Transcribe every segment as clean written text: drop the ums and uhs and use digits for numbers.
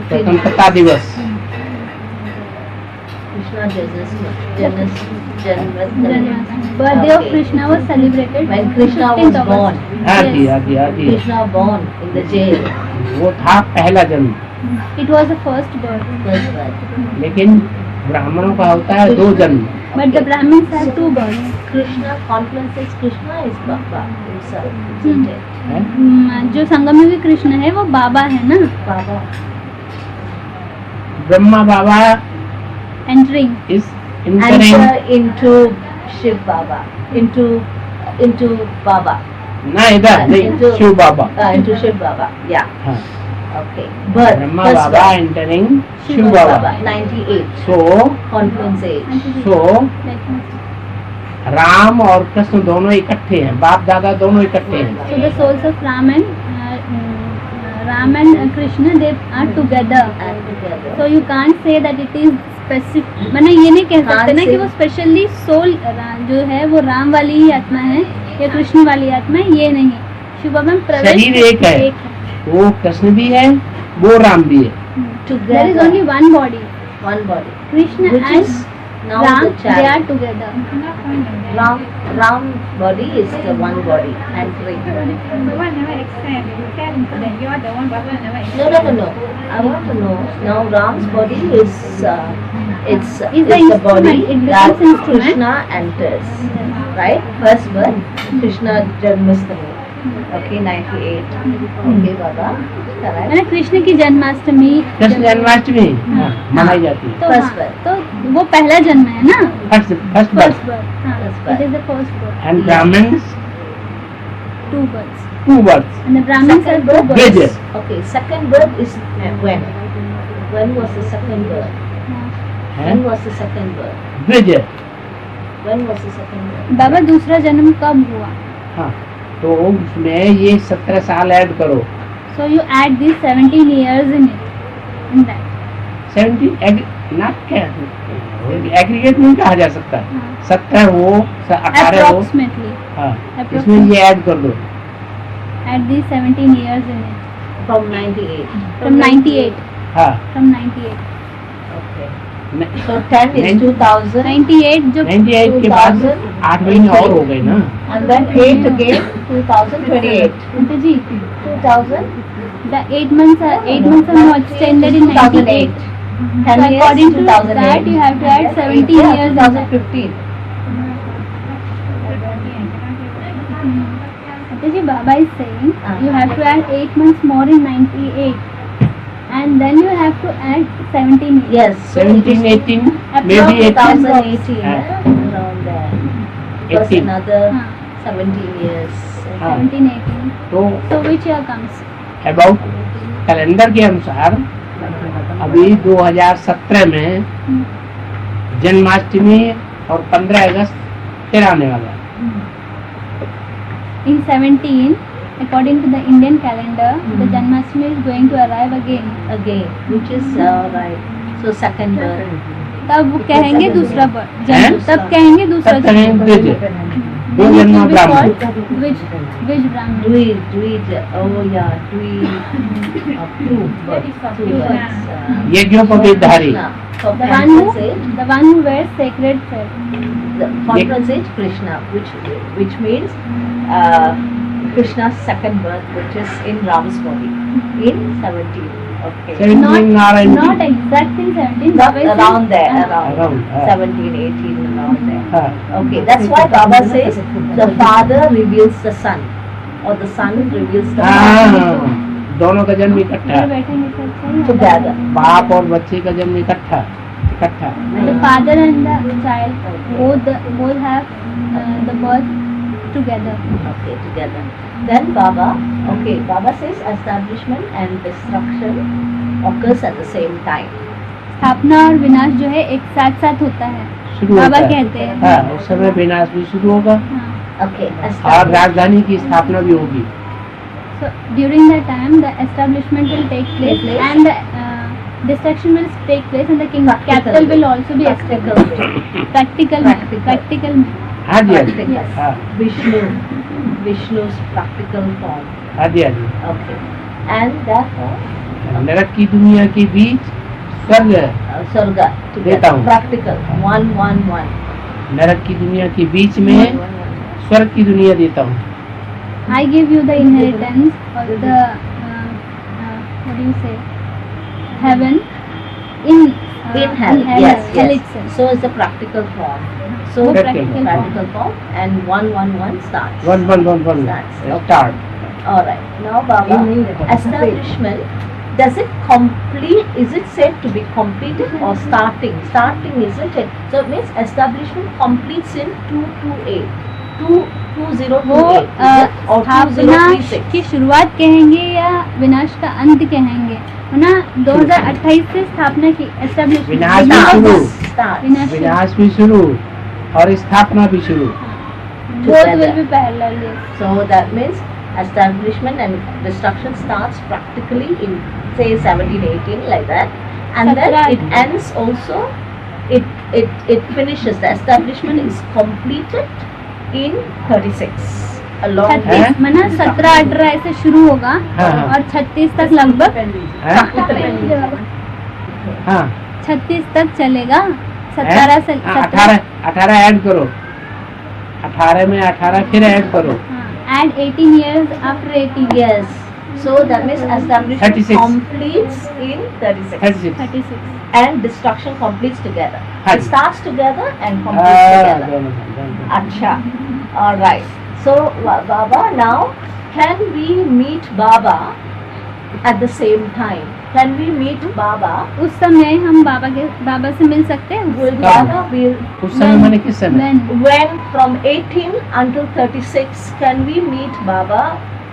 स्वतंत्रता दिवस। Krishna Janmashtami. Birthday of Krishna was celebrated When Krishna 15th was August. born. हाँ जी हाँ जी हाँ जी, Krishna born in the jail. वो था पहला जन्म। It was the first birth. First birth. लेकिन ब्राह्मणों का होता है 2 जन्म। But the Brahmins have 2 births. Krishna, confluence is Krishna is Baba himself, isn't it? है? जो संगम में भी कृष्ण है वो बाबा है ना, Baba. ब्रह्मा बाबा entering. इस entering, Enter into Shiv Baba. Into Baba. ना इधर नहीं, into- शिव बाबा। Into Shiv Baba. Yeah. हाँ, Okay. Birth. ब्रह्मा first बाबा birth. इंटरिंग शिव Shiv बाबा। Baba. 98. सो Confluence age. राम और कृष्ण दोनों इकट्ठे हैं, बाप दादा दोनों इकट्ठे हैं। So the souls of Ram and Krishna, they are together. And together. So you can't say that it is specific. मैंने ये नहीं कह सकते Can't ना कि say. वो स्पेशली सोल जो है वो राम वाली ही आत्मा है या कृष्ण वाली आत्मा है, ये नहीं। शिव बाबा में प्रवेश शरीर एक है। वो कृष्ण भी है, वो राम भी है। Together. There is only one body. One body. Krishna Which and is now Ram, the they are child. together. Ram body is the one body entering. Baba never explain. You tell that you are the one. Baba never explain. No. I want to know now. Ram's body is it's Is the the body instrument. It that becomes instrument. Krishna enters. Right? First birth, Krishna Janmashtami. Okay, 98. Okay, Baba. Correct. मैंने कृष्ण की जन्माष्टमी कृष्ण जन्माष्टमी मनाई जाती है। तो First हाँ, birth. तो वो पहला जन्म है ना, फर्स्ट फर्स्ट बर्थ बर्थ। हाँ, First it birth. is the first birth. And Brahmins 2 births. 2 birth. And the Brahmins have Second 2 birth. births. Bridges. Okay, second birth is when? When was the second birth? है When was the second birth? Bridge. When was the second birth? बाबा दूसरा जन्म कब हुआ? हाँ, तो उसमें ये 17 साल ऐड करो। So you add these 17 years in it, in that. 70 not क्या एग्रीगेट नहीं कहा जा सकता। हाँ। 17 हो 18 हो, Approximately. हाँ, Approximately. इसमें ये ऐड कर दो। Add these 17 years in it. From 98. From 98. हाँ, From 98. Okay. न- So 10 is 2000 98 जो 98 के बाद 8 महीने और हो गए ना। and then 8 again 2028. Uncle ji, 2000 the 8 months are more extended in 98. 10 So years according to 2008. that you have to add 17 Yeah, years in 2015. Ankal ji, Baba is saying you have to add 8 months more in 98. And then you have to add 17 years. Yes. 17 18 maybe 18 2018 हाँ। around there. Plus 18 another हाँ। 17 years. 17, 18. तो So which year comes? About calendar के अनुसार अभी 2017 में जन्माष्टमी और 15 अगस्त फिर आने वाला है। In 17, according to the Indian calendar, the Janmashtami is going to arrive again. Again, which is right. So second birth. तब वो कहेंगे दूसरा birth. हैं? तब कहेंगे दूसरा तब कहेंगे द्विज, दो Then it जन्म will be ब्राह्मण। called Dwij Brahman. Dweed. Oh yeah, Dweed. Two births. Two births. यज्ञोपवीतधारी। For The one who, age, the one who wears sacred fur. the conference age Krishna, which means Krishna's second birth, which is in Ram's body in 17. Okay. 17 Not exactly 17. Not Baba is around there, saying- around हाँ। 17, 18, around there. हाँ, Okay, that's why Baba says the father reveals the son, or the son reveals the father. हाँ, दोनों का जन्म इकट्ठा इधर है। बैठेंगे तो अच्छा ही होगा। Together. बाप और बच्चे का जन्म इकट्ठा। The father and the child both have the birth together. Okay, together. Then Baba says establishment and destruction occurs at the same time. स्थापना और विनाश जो है एक साथ साथ होता है, शुरू बाबा होता है। कहते हैं। हाँ, उस समय विनाश भी शुरू होगा हाँ। Okay, और establishment. राजधानी की स्थापना भी होगी। So during that time the establishment will take place and the destruction will take place and the king capital will also be established. Practical में। हाँ जी, हाँ जी, Practical. हाँ, Vishnu's practical form. हाँ जी, हाँ जी। Okay. And therefore नरक की दुनिया के बीच स्वर्ग Surga देता together. हूँ। Practical. 1, 1, 1. नरक की दुनिया के बीच में स्वर्ग की दुनिया देता हूँ। I give you the inheritance of the what do you say, heaven in hell. Yes, hell yes. itself. So it's the practical form. So वो Practical practical practical form and 1, 1, 1 starts. 1 1 1 1 That's start. All right. Now, Baba, establishment. Does it complete? Is it said to be completed or starting? Starting, isn't it? So it means establishment completes in 228, 2028, वो is it? Or स्थापना 2036. की शुरुआत कहेंगे या विनाश का अंत कहेंगे, है ना। 2028 से स्थापना की एस्टेब्लिशमेंट, विनाश भी शुरू, Start. विनाश भी शुरू और स्थापना भी शुरू। both will be parallel, yes. So that means establishment and destruction starts practically in say 17, 18 like that, and then it ends also. It finishes. The establishment is completed in 36. Along 36 मना 17 18 ऐसे शुरू होगा हाँ, हाँ। और 36 तक लगभग हैं? practically. हाँ 36 तक चलेगा। 17 से 18 18 ऐड करो, 18 में 18 फिर ऐड करो, add 18 years after 18 Yes. So that means establishment 36. completes in 36. 36 36 And destruction completes together. हाँ It ji. starts together and completes together. दोनों। Acha. All right. So Baba, now can we meet Baba at the same time? Can we meet Baba? उस समय हम बाबा से मिल सकते हैं। Will कब? Baba be उस समय मैंने किस समय? when from 18 until 36? Can we meet Baba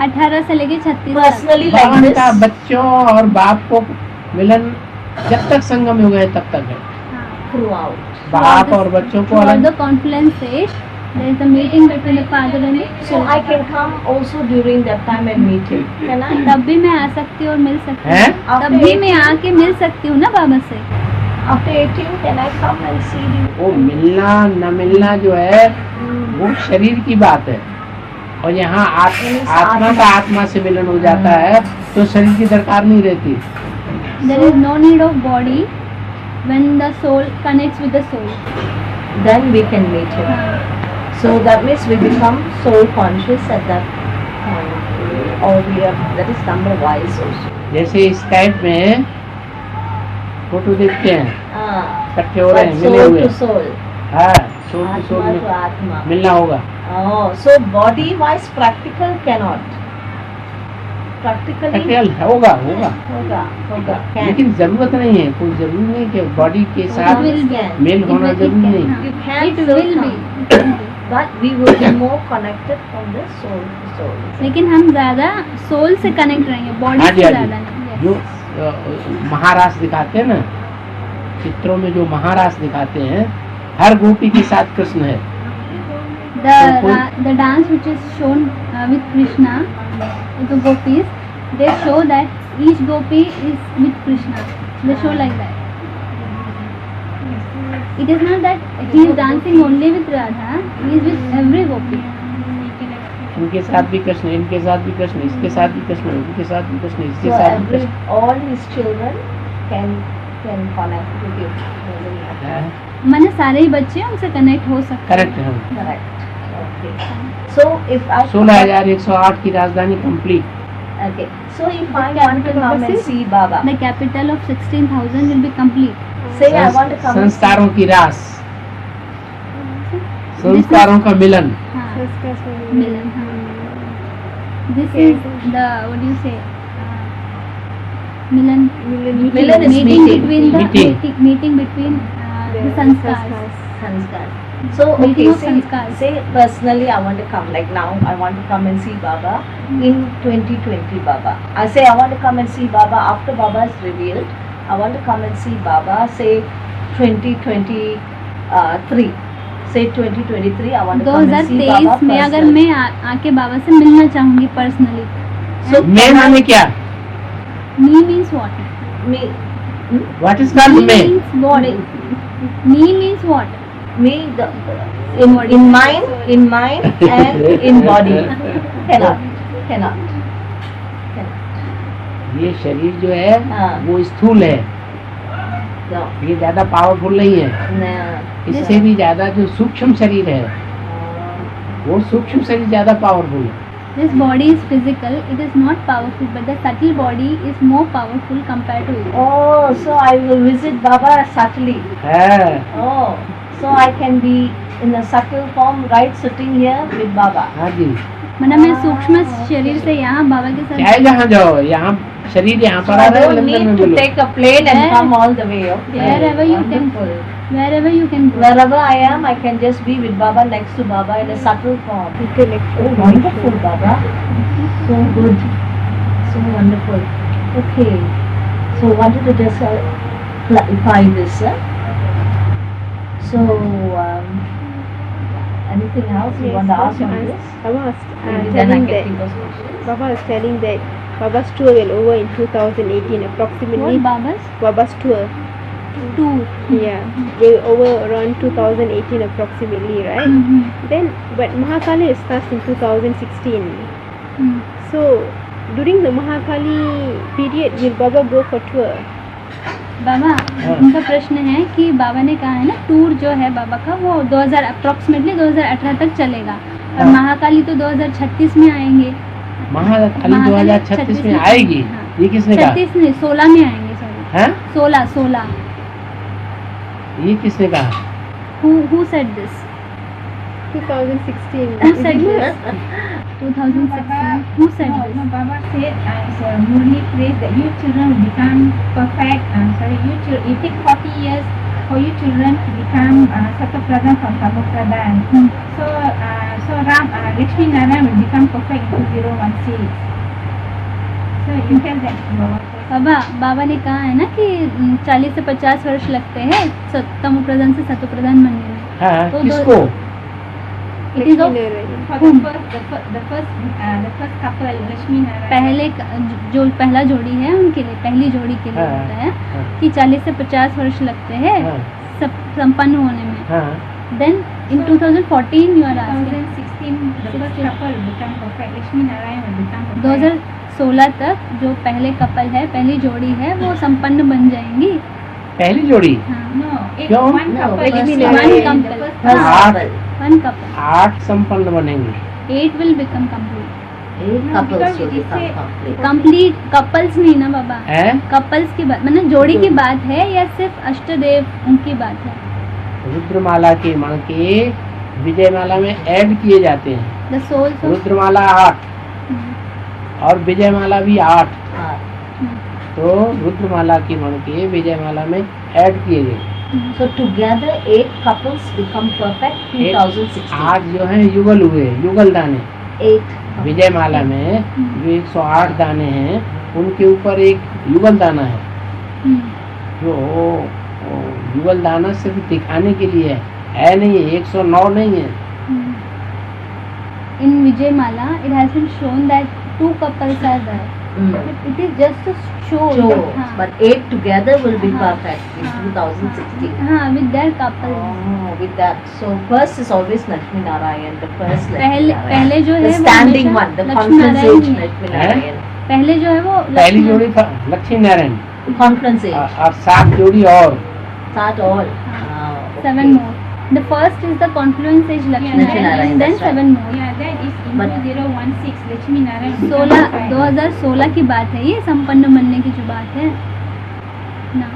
18 से लेके 36 तक। personally like भगवान this? का बच्चों और बाप को मिलन जब तक संगम युग है तब तक है। Throughout. बाप और बच्चों को For अलग। the conference stage, there is a meeting between the father and the So I can come also during that time and meet him. Can I? तब भी मैं आ सकती हूँ और मिल सकती हैं? हूँ। तब भी मैं आके मिल सकती हूँ ना बाबा से। After 18, can I come and see you? वो मिलना न मिलना जो है वो शरीर की बात है, और यहाँ आत्मा का आत्मा से मिलन हो जाता है तो शरीर की दरकार नहीं रहती। There is no need of body when the soul connects with the soul. Then we can meet him. So that means we become soul conscious at that point. Or we are, that is number wise also. जैसे Skype में photo देखते हैं, Ah, इकट्ठे हो रहे हैं, but मिले soul हुए। to soul. हाँ, soul to soul Atma to में Atma. मिलना होगा। Oh, so body wise practical cannot. Practically practical होगा होगा, होगा can. लेकिन जरूरत नहीं है, कोई जरूरी नहीं कि बॉडी के It साथ will be. मेल It होना will- it जरूरी can- नहीं। हाँ। You can It still will come. be. It will be. But we will be more connected from the soul to soul. लेकिन हम ज्यादा सोल से कनेक्ट रहेंगे, बॉडी हाँ से जी, हाँ ज्यादा जी। नहीं। जो महारास दिखाते हैं ना, चित्रों में जो महारास दिखाते हैं, हर गोपी के साथ कृष्ण है। The dance which is shown with Krishna, the gopis, they show that each gopi is with Krishna. They show like that. It is not that he is dancing only with Radha, he is with every gopi. इनके साथ भी कृष्ण, इनके साथ भी कृष्ण, इसके साथ भी कृष्ण, उनके साथ भी कृष्ण, इसके So साथ भी every Krishna. all his children can connect with you. हाँ, माने सारे ही बच्चे उनसे कनेक्ट हो सकते हैं। करेक्ट है। Correct. Okay. So if I 16,108 की राजधानी complete. okay. So if I want to come and see Baba, The capital of 16,000 will be complete. say I want to come and see. संस्कारों की रास, संस्कारों का मिलन। हाँ, मिलन, हाँ। This is the what do you say? Milan. Milan is meeting meeting. between the Meeting. meeting between the sanskars. Sanskar. So Meeting okay, of sanskars. say personally I want to come. Like now I want to come and see Baba in 2020 Baba. I say I want to come and see Baba after Baba is revealed. I want to come and see Baba. Say 2023. Say 2023. I want to come and see Baba 2023 में अगर personally. मैं आके बाबा से मिलना चाहूंगी personally, So मैं माने क्या? Me means what? me, what is called मैं? Means what? Me means what? me the, in mind and in body. Cannot. ये शरीर जो है हाँ। वो स्थूल है, No. ये ज्यादा पावरफुल नहीं है। No. इससे भी ज्यादा जो सूक्ष्म शरीर है वो सूक्ष्म शरीर ज्यादा पावरफुल है। This body is physical, it is not powerful, but the subtle body is more powerful compared to it. Oh, so I will visit Baba subtly. है। Oh, so I can be in a subtle form, right, sitting here with Baba. हाँ जी, मतलब मैं सूक्ष्म शरीर से यहाँ बाबा के चाहे साथ जहाँ जाओ, यहाँ शरीर यहाँ So पर I आ रहा है, don't लंदन में need to बोलो। take a plane and Yeah. come all the way. Okay. Wherever you can- Wonderful. wherever you can go. Wherever I am, I can just be with Baba, next to Baba in a subtle form. Oh, wonderful, Baba. So good. So wonderful. Okay. So wanted to just clarify this. So, anything else you want to ask on this? Baba was Maybe then I telling can that think of questions. Baba was telling that Baba's tour will over in 2018 approximately. What Baba's Baba's tour, tour. yeah, will over around 2018 approximately, right? Then, but Mahakali starts in 2016. So during the Mahakali period, will Baba go for tour? बाबा उनका प्रश्न है कि बाबा ने कहा है ना tour जो है बाबा का वो 2000 अप्रोक्सीमेटली 2018 तक चलेगा और हाँ। महाकाली तो 2036 में आएंगे। महाकाली महाकाली 2036 में आएगी। हाँ। ये किसने कहा? 36 नहीं 16 में आएंगे, सॉरी हैं? 16 ये किसने कहा? who said this 2016. who said this 2016 who said No, this Baba said it's a Murli phrase that you children will become perfect. It takes 40 years for you children to become Satapradhan from Samapradhan. So Lakshmi Narayan will become perfect in 2016. So you tell that to Baba. बाबा ने कहा है ना कि 40 से 50 वर्ष लगते हैं तमो प्रधान से सतो प्रधान बनने में। हाँ, तो किसको? It is of For the first couple, Lakshmi Narayan. पहले जो पहला जोड़ी है उनके लिए, पहली जोड़ी के लिए हाँ, होता है हाँ। कि 40 से 50 वर्ष लगते हैं हाँ, सब संपन्न होने में। हाँ, then in 2014 you are asking 2016, the first couple will become perfect. Lakshmi Narayan will become perfect. 2016 तक जो पहले कपल है, पहली जोड़ी है, वो संपन्न बन जाएंगी। पहली जोड़ी हाँ, No, क्यों? one No, couple. Lakshmi is Narayan. the One couple. first First हाँ। couple. वन कपल 8 संपन्न बनेंगे। 8 will become complete. 8 No, couples because will it is become said- complete. Complete couples नहीं ना बाबा, हैं? कपल्स की बात मतलब जोड़ी की बात है या सिर्फ अष्टदेव उनकी बात है? रुद्रमाला के मण के विजयमाला में ऐड किए जाते हैं। द सोल्स ऑफ रुद्रमाला 8 और विजयमाला भी 8, हाँ. तो रुद्रमाला की मण के विजयमाला में ऐड किए गए। So together 8 couples become perfect 2016. 8 जो है युगल हुए, युगल दाने। 8. विजयमाला में जो 108 दाने हैं उनके ऊपर एक युगल दाना है, जो युगल दाना सिर्फ दिखाने के लिए है नहीं है, 109 नहीं है। इन Vijayamala it has been shown that 2 couples are there. It is just a show. Sure. हाँ, But 8 together will be हाँ. perfect in 2016. हाँ, with their couples. Oh, with that. So first is always Lakshmi Narayan, the first Lakshmi पहले Narayan. पहले जो The है वो standing हमेशा one, the Lakshmi conference Narayan age ही है। Lakshmi हैं? Narayan. पहले जो है वो पहली लक्ष्मी जोड़ी था लक्ष्मी नारायण Conference age. और 7 जोड़ी और। Start all. Okay. 7 more. The first is the confluence age Lakshmi Lakshmi Narayan, Narayan, then that's right. 7 more. Yeah, that is in But- 2016. Lakshmi Narayan will become 16 perfect. 2016 की बात है, ये संपन्न बनने की जो बात है ना।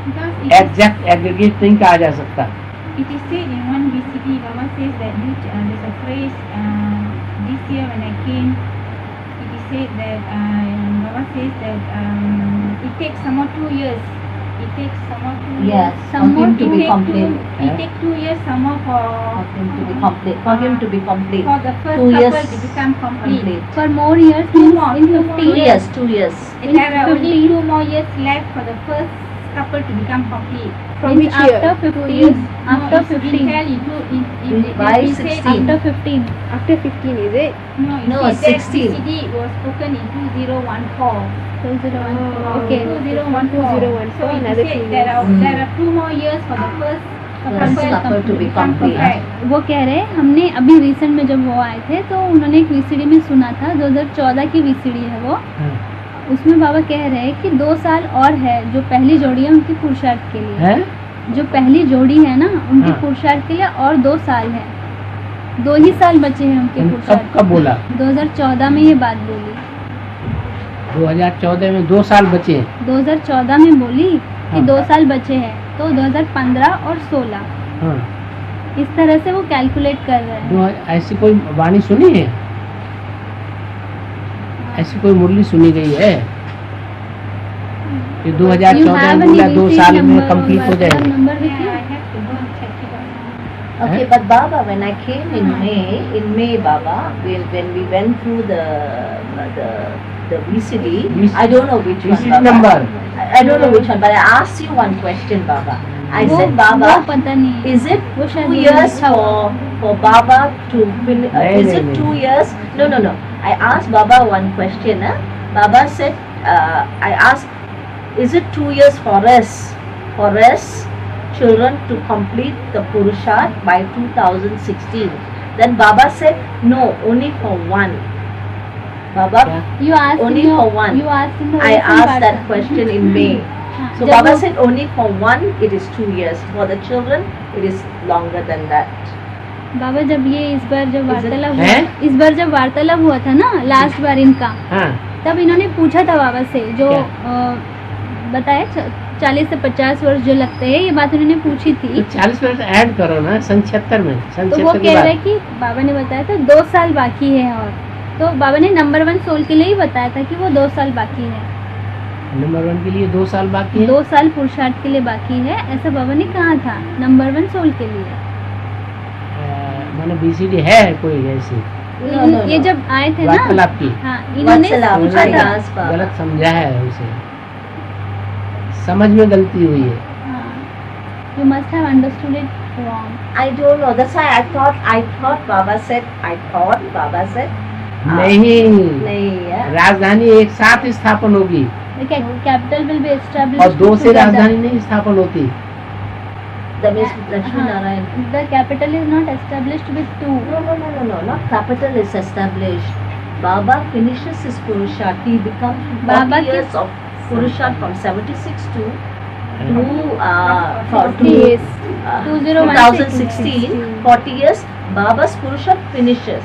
Because it is- exact aggregate नहीं कहा जा सकता। It is said in one VCD, Baba says that there's a phrase this year when I came, it is said that Baba says that it takes some more 2 years. It takes some more 2 years. Yes, for Some more him to to be take complete. It takes 2 years some more For him to be complete. For him to be complete. for the first 2 years couple to become complete. complete. For more years, Two means more, in two more 15 2 years. 2 years. There are only 15. 2 more years left for the first couple to become complete. From means which year? after 15 years. after No, it's been 15 tell it By been said 16. after 15 After 15, is it? No, it No, says that 16. VCD was spoken in 2014. 2014 Oh, okay 2014. 2014, So it another is 2 said there are years. there are 2 more years for the first couple to be complete. perfect. वो कह रहे हैं हमने अभी recent में जब वो आए थे तो उन्होंने एक वीसीडी में सुना था 2014 की वीसीडी है वो उसमें बाबा कह रहे हैं कि 2 साल और है जो पहली जोड़ी है उनकी पुरुषार्थ के लिए है जो पहली जोड़ी है ना उनके हाँ। पुरुषार्थ के लिए और 2 साल है 2 ही साल बचे हैं उनके कब पुरुषार्थ कब बोला 2014 में ये बात बोली 2014 में 2 साल बचे हैं। 2014 में बोली कि हाँ। 2 साल बचे हैं तो 2015 और 16 हाँ इस तरह से वो कैलकुलेट कर रहे हैं। ऐसी कोई वाणी सुनी है ऐसी कोई मुरली सुनी गई है कि 2014 में बोला 2 साल में कंप्लीट हो जाएगा number with you? I have to go and check it out. Okay, but Baba, when I came in May, Baba, when we went through the VCD, I don't know which one, VCD Baba. number I don't know which one, but I asked you one question, Baba. I वो- said, वो Baba, पता नहीं is it वो शायद 2 ये years लिखा हुआ। for Baba to finish? नहीं, Is नहीं, it नहीं। 2 years? No. I asked Baba one question. Baba said, I asked, is it 2 years for us children to complete the Purusharth by 2016? Then Baba said, no, only for one. Baba, क्या? You asked Only in your- for one. You asked in the I open asked Varta. that question in May. हाँ, So जब Baba वो- said only for one it is 2 years. For the children it is longer than that. बाबा जब ये इस बार जब Is it- वार्तालाप है? हुआ इस बार जब वार्तालाप हुआ था ना लास्ट बार इनका हाँ तब इन्होंने पूछा था बाबा से जो क्या? बताया 40 से 50 वर्ष जो लगते हैं ये बात उन्होंने पूछी तो थी 40 वर्ष ऐड करो ना सन 76 में सन तो वो 76 कह के रहे बाद कि बाबा ने बताया था 2 साल बाकी है और तो बाबा ने नंबर 1 सोल के लिए ही बताया था कि वो 2 साल बाकी है नंबर 1 के लिए 2 साल बाकी है 2 साल पुरुषार्थ के लिए बाकी है ऐसा बाबा ने कहा था नंबर 1 सोल के लिए माने बीसीडी है कोई ऐसी No. ये जब आए थे ना वार्तालाप की हाँ इन्होंने Vatsala, पूछा I था asked Baba. गलत समझा है उसे समझ में गलती हुई है You must have understood it wrong. I don't know. That's why I thought Baba said. नहीं नहीं है. राजधानी एक साथ स्थापन होगी The capital will be established. और 2 से together. राजधानी नहीं स्थापन होती That means Lakshmi Narayan. The capital is not established with 2. No. Not capital is established. Baba finishes his Purusharth. He becomes 40 Baba ki- years of Purusharth from 76 to Yes. 2016. 40 years. Baba's Purusharth finishes.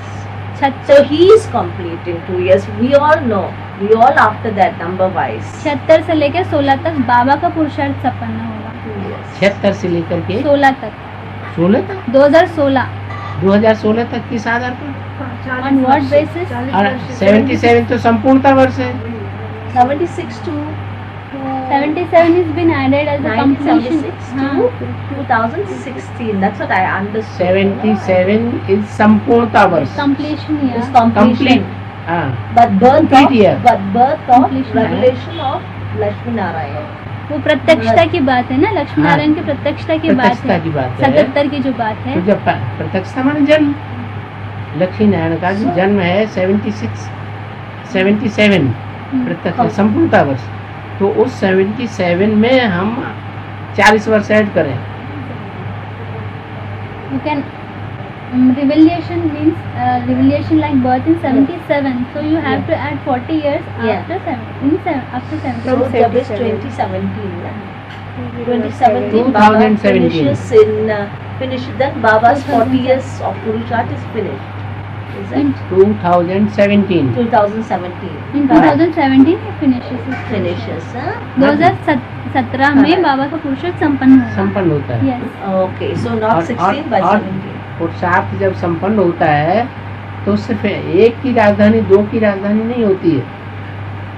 So he is complete in 2 years. We all know. We all after that number wise. 76 से लेकर 16 तक बाबा का पुरुषार्थ संपन्न होगा 2 years. 76 से लेकर के 16 तक 16 तक 2016 2016 तक किस आधार पर on what basis? और 77 तो संपूर्णता वर्ष है 76 to 77 has been added as a completion. 1976 हाँ, to 2016. That's what I understood. 77 is संपूर्णता वर्ष completion Is year. completion. Complete हाँ But birth Complete of year. Completion. revelation of Lakshmi Narayan. वो प्रत्यक्षता की बात है ना लक्ष्मी हाँ। नारायण की प्रत्यक्षता की बात प्रत्यक्षता है की बात है 77 की जो बात है तो जब प्रत्यक्षता माने जन्म लक्ष्मी नारायण का जो जन्म है 77 प्रत्यक्ष संपूर्णता वर्ष तो उस 77 में हम 40 वर्ष ऐड करें you can revelation means revelation like birth in 77 so you have to add 40 years Yeah. after 7 after 7 So From that is 77. 2017. 2017 Baba 2017. finishes then Baba's 40 years of Purusharth is finished. Is in, it? 2017 2017. in 2017 it finishes it. Finishes. Huh? 2017 में Correct. बाबा का पुरुषार्थ संपन्न होगा संपन्न होता है yes Okay, so not और- 16 but और- 17. पुरुषार्थ जब संपन्न होता है तो सिर्फ एक की राजधानी 2 की राजधानी नहीं होती है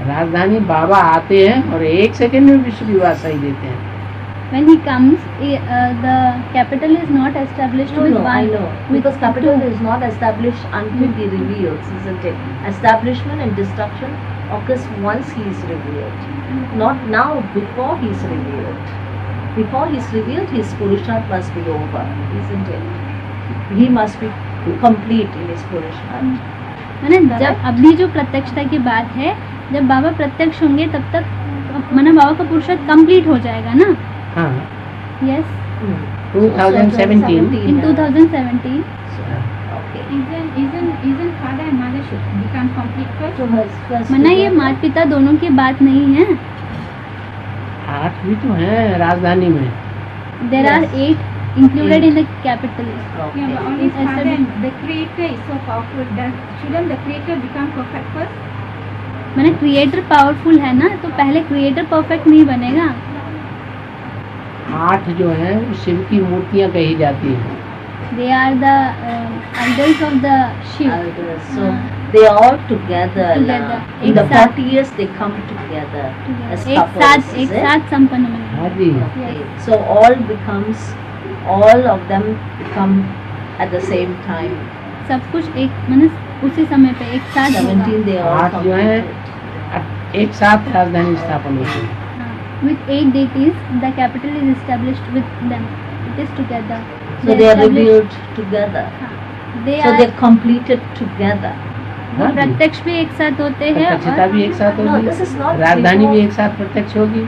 राजधानी बाबा आते हैं और 1 सेकंड में विश्व विवाह सही देते हैं when he comes the capital is not established No, with no, I one know. with Because capital two. is not established until he reveals, isn't it? Establishment and destruction occurs once he is revealed. Not now, before he is revealed. Before he is revealed, his Purusharth must be over, isn't it? He must be complete in his Purusharth. है ना जब अभी जो प्रत्यक्षता की बात है जब बाबा प्रत्यक्ष होंगे तब तक माना बाबा का पुरुषार्थ कंप्लीट हो जाएगा ना हाँ yes 2017 in 2017 Okay. Isn't father and mother should become complete first? So first मना ये माता पिता दोनों की बात नहीं है. 8 भी तो हैं राजधानी में. There are Yes. 8 included in the capital. Okay. Yeah, but always It's father, established. the creator is so powerful. Shouldn't the creator become perfect first? मैंने क्रिएटर पावरफुल है ना, तो पहले क्रिएटर परफेक्ट नहीं बनेगा. 8 जो हैं वो शिव की मूर्तियां कही जाती हैं. They are the idols of the Shiv. Elders. So they are all together. Together. In the एक साथ. 40 years they come together as एक couples. साथ is it? संपन्न बने. हाँ जी. Okay. So all of them come at the same time. सब कुछ एक मतलब उसी समय पे एक साथ होगा. 17 they all 8 जो हैं एक साथ राजधानी स्थापन होती है. With 8 deities, the capital is established with them. It is together. So they are revealed together. They So are they are completed together. वो हाँ जी. प्रत्यक्ष भी एक साथ होते हैं प्रत्यक्षता और भी एक साथ No, होगी. this is not राजधानी Shiva. भी एक साथ प्रत्यक्ष होगी.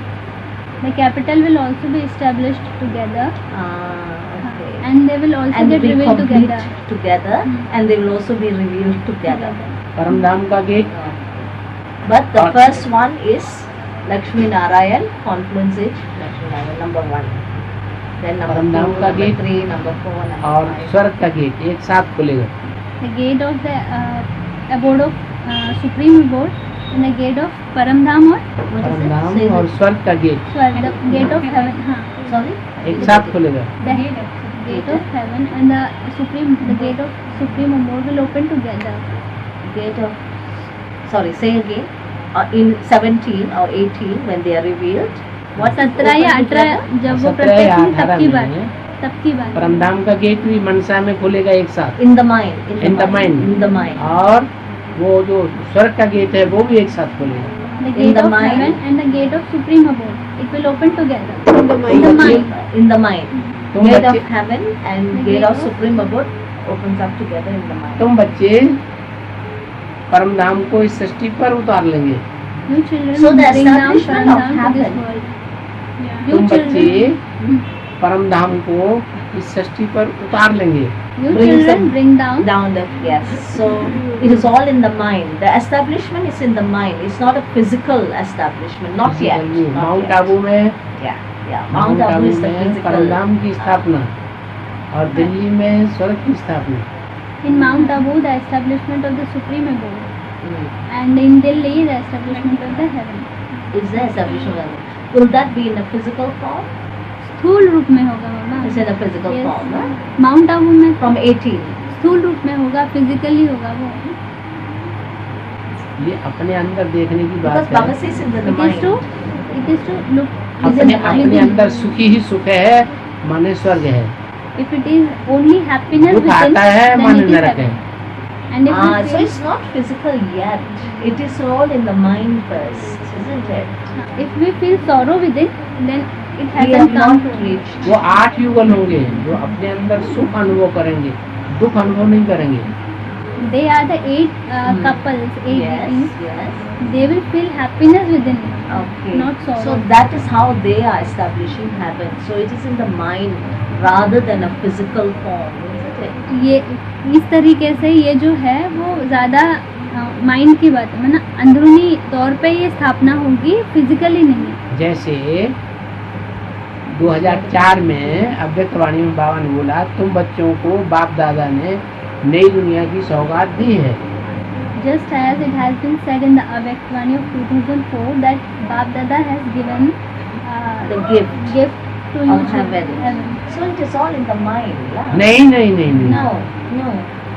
the capital will also be established together Okay. and they will also And get be revealed complete together. together, and they will also be revealed together. परमधाम का gate. But the और- first one is Lakshmi Narayan, confluence is Lakshmi Narayan, number 1. Then number परमधाम 2, का number gate 3, number 4, number और 5. स्वर्ग का gate एक साथ खुलेगा. The gate of the abode of supreme abode and the gate of Paramdham or What is it? Paramdham Say और it. स्वर्ग का gate sorry, the gate of heaven. हाँ, Sorry? एक साथ खुलेगा. the gate of heaven and the gate of supreme abode will open together. Gate of, sorry, say again. In 17 or 18 when they are revealed, what 17 या open 18 together? जब वो 17 या प्रत्यक्ष में 18 तब की बात में है, तब की बात है. परमधाम का गेट भी मनसा में खुलेगा एक साथ. In the mind. In the mind. In the mind. और वो जो स्वर्ग का गेट है वो भी एक साथ खुलेगा. The in gate the of mind. heaven and the gate of supreme abode, it will open together. In the mind. In the mind. In the mind. तुम Gate बच्चे of heaven and The gate gate of of- supreme abode opens up together in the mind. तुम बच्चे परमधाम को इस सृष्टि पर उतार लेंगे. You children So the bring down establishment of Paramdham to this heaven. world. Yeah. You तुम बच्चे children, परमधाम को इस सृष्टि पर उतार लेंगे. you Bring children some- bring down. Down the, yes. So it is all in the mind. The establishment is in the mind. It's not a physical establishment. Not yet. Not mount yet. Abu में Yeah. Mount Abu is the में physical. परमधाम की स्थापना और दिल्ली में स्वर्ग की स्थापना. In Mount Abu, the establishment of the supreme abode, Mm. and in Delhi, the establishment of the heaven. Is the establishment. Will that be in a physical form? स्थूल रूप में होगा बाबा. It's in a physical Yes. form. Huh? Mount Abu में From 18. स्थूल रूप में होगा, physically होगा वो. ये अपने अंदर देखने की Because बात Baba है. says in the It is mind. to look अपने within. अपने अंदर सुखी ही सुख है माने स्वर्ग है. If it is only happiness दुख within, आता है then माने it is नरक है. heaven. And if Ah, it so is, it's not physical yet. It is all in the mind first, isn't it? if we feel sorrow within, then it We hasn't have come not to. reached. वो 8 युगल होंगे जो अपने अंदर सुख अनुभव करेंगे, दुख अनुभव नहीं करेंगे. They are the 8 couples, 8 Yes, beings. yes. They will feel happiness within. Okay. Not sorrow. So that is how they are establishing heaven. So it is in the mind rather than a physical form, isn't it? ये इस तरीके से ये जो है वो ज़्यादा mind की बात है, मतलब अंदरूनी तौर पे ये स्थापना होगी, फिजिकली नहीं. जैसे 2004 में अव्यक्त वाणी में बाबा ने बोला तुम बच्चों को बाप दादा ने नई दुनिया की सौगात दी है. Just as it has been said in the Avektvani of 2004 that Bap Dada has given The gift gift to you of heaven. heaven. So it is all in the mind. Yeah? नहीं नहीं नहीं नहीं. No, no.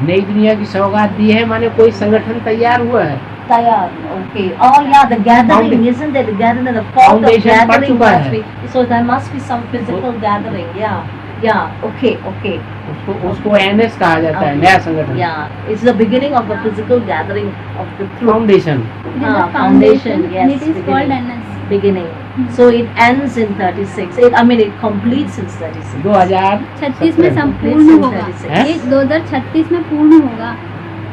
नई दुनिया की सौगात दी है माने कोई संगठन तैयार हुआ है. Tayar, okay. Oh yeah, the gathering, Founda- isn't there? The gathering, the thought of Foundation पड़ gathering चुका must है. be. So there must be some physical gathering. Yeah. Okay. उसको NS कहा जाता है, Okay. नया संगठन. Yeah, it's the beginning of the physical gathering of the truth. Foundation. It is a Ah, foundation, foundation, yes, and it is called beginning. NS. Beginning. So it ends in 36. It completes in 36. 36 में 2017 संपूर्ण होगा. है? ये 2036 में पूर्ण होगा.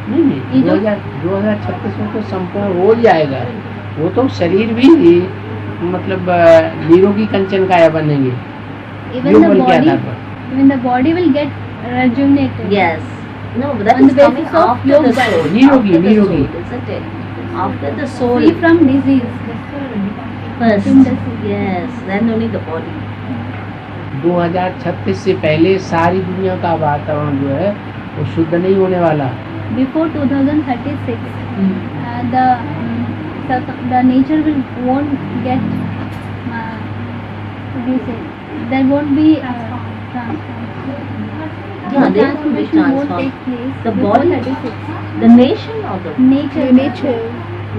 नहीं ये जो- 2036 में तो संपूर्ण हो जाएगा. वो तो शरीर भी मतलब निरोगी कंचन काया बनेंगे Even योग the बल के body, आधार पर. even the body will get rejuvenated. Yes. No, but that On is the coming basis of after yoga. the soul. Nirogi, After the nirogi. soul, isn't it? After the soul Free from disease. first. From disease. Yes, then only the body. 2036 से पहले सारी दुनिया का वातावरण जो है वो शुद्ध नहीं होने वाला। Before 2036, the nature won't get what do you say? There won't be Yeah, there won't be transformation won't transform. take place The before body- 36. The nation or the Nature.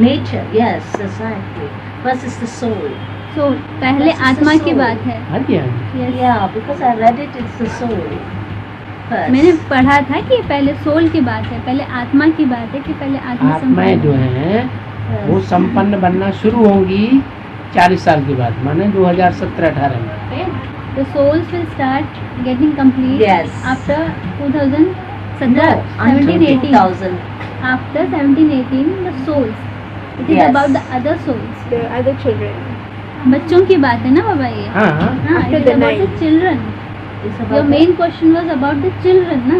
nature? Yes, exactly. First is the soul. So पहले First is the आत्मा की soul. बात है. हाँ जी, हाँ जी। Yes. Yeah, because I read it, it's the soul. First. मैंने पढ़ा था कि पहले सोल की बात है, पहले आत्मा की बात है कि पहले आत्मा आत्माएं जो हैं वो संपन्न बनना शुरू होंगी 40 साल के बाद, माने 2017-18 में। The souls will start getting complete Yes. after 2000 No, until 17-18. 2000. After 17-18, the souls. It is Yes. about the other souls. The other children. बच्चों की बात है ना बाबा ये? हाँ हाँ, हाँ, After it is the about the nine. children. It's Your about main question was about the children, na?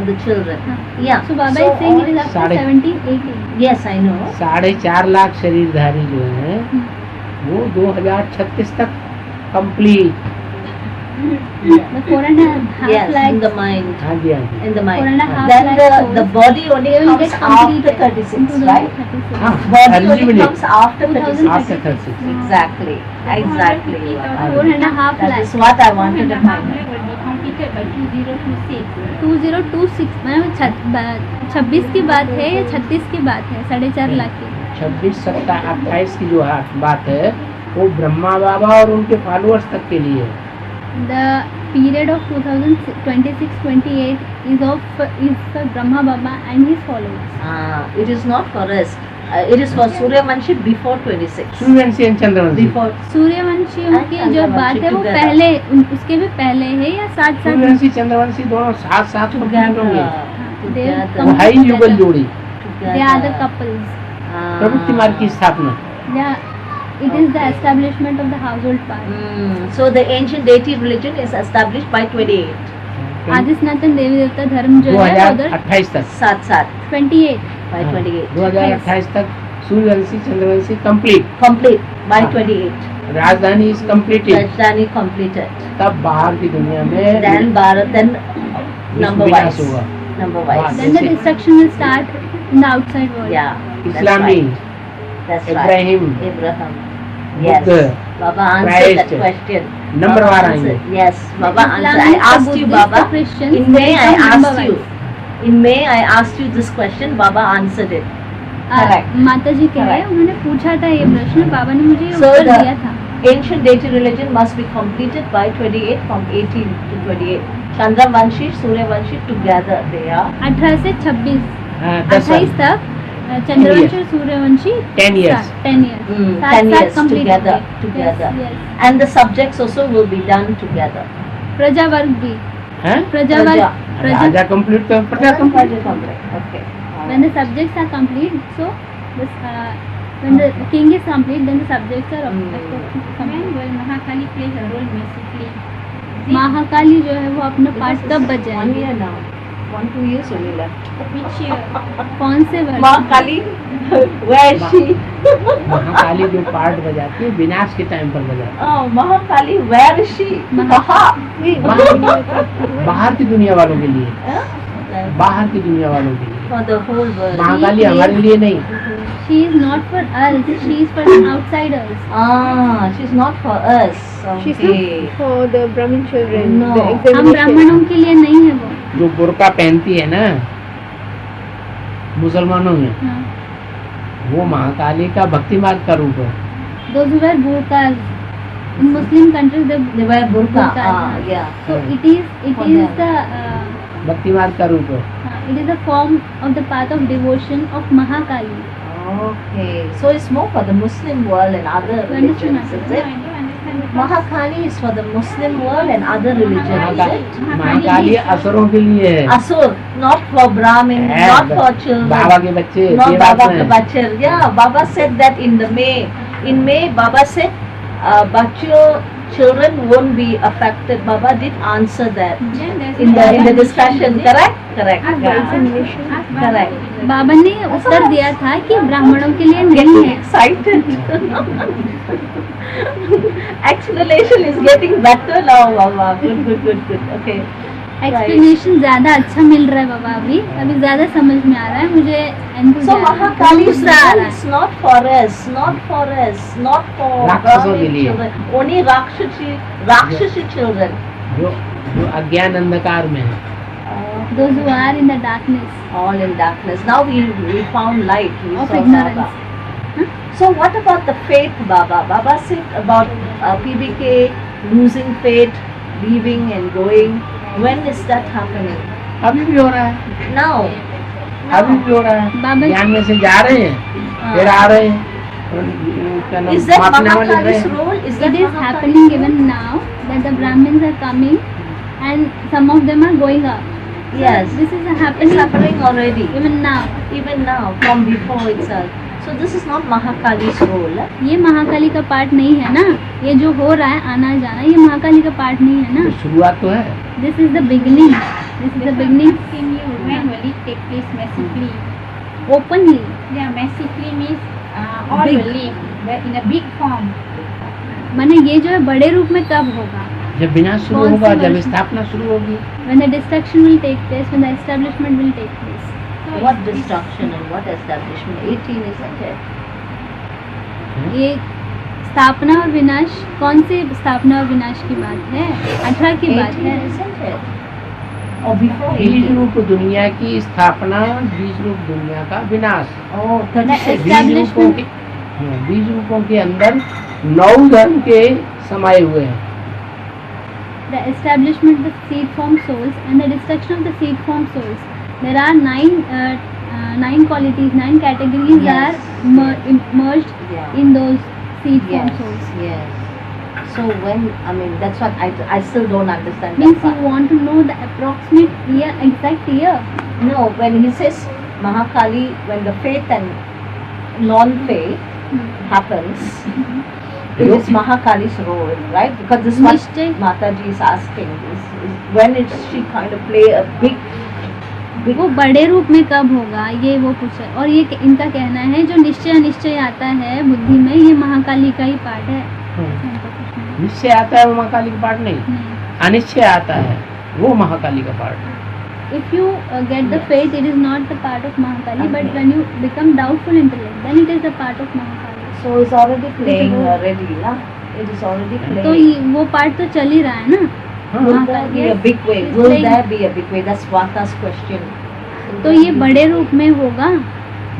the children. हाँ. Yeah. So Baba is saying it is after साढ़े- 17-18. Yes, I know. 4.5 लाख शरीरधारी जो हैं वो 2036 तक complete. The 4.5 Yes, in lakhs. the mind. हाँ जी, हाँ जी। In the mind. 4.5 Then lakhs souls, the body only they will comes get after completed 36, in right? 2036. हाँ, Body only eligibility comes after 36. after 36। Exactly. Exactly. 4.5 That lakhs. is what I wanted to find out. will be completed by 2026. 2026 मतलब 26 की बात है या 36 की बात है? 4.5 लाख की। 26, 27, 28 की जो बात है वो ब्रह्मा बाबा और उनके फॉलोअर्स तक के लिए है। The period of 2026-28 is for Brahma Baba and his followers. It is not for us. It is for Suryavanshi before 26. Suryavanshi and Chandravanshi. Before सूर्यवंशियों की जो बात है वो together. पहले उसके भी पहले है या साथ साथ? सूर्यवंशी चंद्रवंशी दोनों साथ साथ कंप्लीट होंगे। together. वो है ही युगल जोड़ी। They are the couples. प्रवृत्ति मार्ग की स्थापना। It is the establishment of the household path. So the ancient deity religion is established by 28. आदि सनातन देवी देवता धर्म जो है वो उधर 2028 तक। Sat 28 by 28. 2028 तक Suryavanshi Chandravanshi complete. Complete by हाँ. 28. राजधानी इज कंप्लीटेड। Rajdhani completed. तब बाहर की दुनिया में Then Bharat, then number विनाश wise. होगा। Number Wow. wise. then the destruction will start in the outside world. Yeah. That's Islami, right. That's Ibrahim, right. Abraham. Yes. Buddha, Baba answered Christ. that question. Number Baba war answered. आएंगे। Yes, Baba Islamic, answered. I the asked you, Buddhist, Baba. the Christians, In May, they I come asked number you. wise. In May, I asked you this question. Baba answered it. Correct. माता जी कह रहे हैं Correct. उन्होंने पूछा था ये प्रश्न, बाबा ने मुझे ये So उत्तर the- दिया था। Ancient deity religion must be completed by 28, from 18 to 28. Chandravanshi, Suryavanshi together they are. 18 से 26 हाँ, 10 साल। 28 तक चंद्रवंशी और Suryavanshi 10 years। 10 years 10 years complete together. होंगे। Together. Yes, yes. And the subjects also will be done together. प्रजा वर्ग भी हैं? प्रजा प्रजा। वर्ग राजा कंप्लीट तो प्रजा complete. Okay. when the subjects are complete, so this, when the king is complete, then the subjects are When complete. will Mahakali plays a role basically? Mahakali जो है वो अपना पार्ट कब बच 1 जाएंगे? year now. 1-2 years only left. Which year? कौन से वर्ष? Mahakali, where is she? Mahakali जो पार्ट बजाती है विनाश के टाइम पर बजाती Oh, Mahakali, where is she? Maha. है। बाहर की दुनिया वालों के लिए, Huh? बाहर की दुनिया वालों के लिए। For the whole world. Mahakali हमारे लिए नहीं। She is not for us. She is for the outsiders. She's not for us. She's Okay. not for the Brahmin children. No. The हम examination. ब्राह्मणों के लिए नहीं है वो। जो बुर्का पहनती है ना मुसलमानों में, हाँ. वो महाकाली का भक्ति मार्ग का रूप है। Those who wear burqas in Muslim countries, They wear burqa. Burqa, Yeah. so it is For the भक्ति मार्ग का रूप है। it is a form of the path of devotion of Mahakali. Okay. So it's more for the Muslim world and other You understand, religions, is No, it? I don't understand because Mahakali is for the Muslim world and other religions, is it? Mahakali असुरों के लिए है। Asur, not for Brahmin, है, not for children. बाबा के बच्चे, Not ये बात Baba है। ke bachche. Yeah, Baba said that in the May. In May, Baba said, बच्चों children won't be affected. Baba did answer that Yeah, that's in the why- discussion. Correct? Correct. Ask Yeah. Baba. Ask Baba. Correct. बाबा ने उत्तर दिया था कि ब्राह्मणों के लिए नहीं Getting है. excited. Explanation is getting better now, Baba. Good, good, good, good. Okay. Explanation ज्यादा अच्छा मिल रहा है बाबा. अभी ज्यादा समझ में आ रहा है मुझे. So Mahakali's दूसरा आ role रहा है. is not for us, not for us, not for राक्षसों के Brahmin लिए. children. Only Rakshasi children. जो अज्ञान अंधकार में है. Those who are in the darkness All in darkness. Now we found light. We of saw ignorance. Baba. So what about the faith, Baba? Baba said about PBK losing faith, leaving and going. When is that happening? अभी भी हो रहा है. Now. अभी भी हो रहा है. बाबा- ज्ञान में से जा रहे हैं, फिर आ रहे हैं. क्या नाम, Is that मापने वाले रहे Mahakali's हैं. role? Is that It is Mahakali's happening role? even now that the Brahmins are coming and some of them are going up. Yes. This is It's happening happening already. even now. Even now, from before itself. So this is not Mahakali's role. ये महाकाली का part नहीं है ना. ये जो हो रहा है आना जाना ये महाकाली का पार्ट नहीं है ना. तो शुरुआत तो है. This is the beginning. This is the beginning Asking you when will it take place massively? openly. Yeah, massively means all Big. will live, but in a big form. माने ये जो है बड़े रूप में कब होगा? जब विनाश शुरू कौन सी होगा, जब वर्ष? स्थापना शुरू होगी. When the destruction will take place, when the establishment will take place. So What it's- destruction and what establishment? 18 isn't it? ये स्थापना और विनाश कौन से स्थापना और विनाश की बात है? 18 की बात 18 है. isn't it? Or before बीज 18? रूप दुनिया की स्थापना, बीज रूप दुनिया का विनाश. Oh, 36. बीज रूपों के बीज रूपों के अंदर 9 धर्म के समाये हुए हैं. The establishment of the seed form souls and the destruction of the seed form souls. There are nine qualities, 9 categories Yes. are merged Yeah. in those seed form Yes, souls. yes. So when, I mean, that's what I still don't understand that Means you part. want to know the approximate year, exact year. No, when he says Mahakali, when the faith and non-faith happens, it is Mahakali's role, right? Because this is what Nishchay. Mataji is asking. Is when is she kind of play a big वो बड़े रूप में कब होगा ये वो पूछा. और ये इनका कहना है जो निश्चय अनिश्चय आता है बुद्धि में ये महाकाली का ही पार्ट है. निश्चय आता है वो महाकाली का पार्ट नहीं. अनिश्चय आता है वो महाकाली का पार्ट है. If you get the faith, it is not the part of Mahakali, but Okay. when you become doubtful intellect, then it is the part of Mahakali. So it's already playing already, na? It is already playing. तो वो part तो चल ही रहा है ना. हाँ. Will there be a Yes. big way? It's Will playing. there be a big way? That's Vata's question. तो ये बड़े रूप में होगा.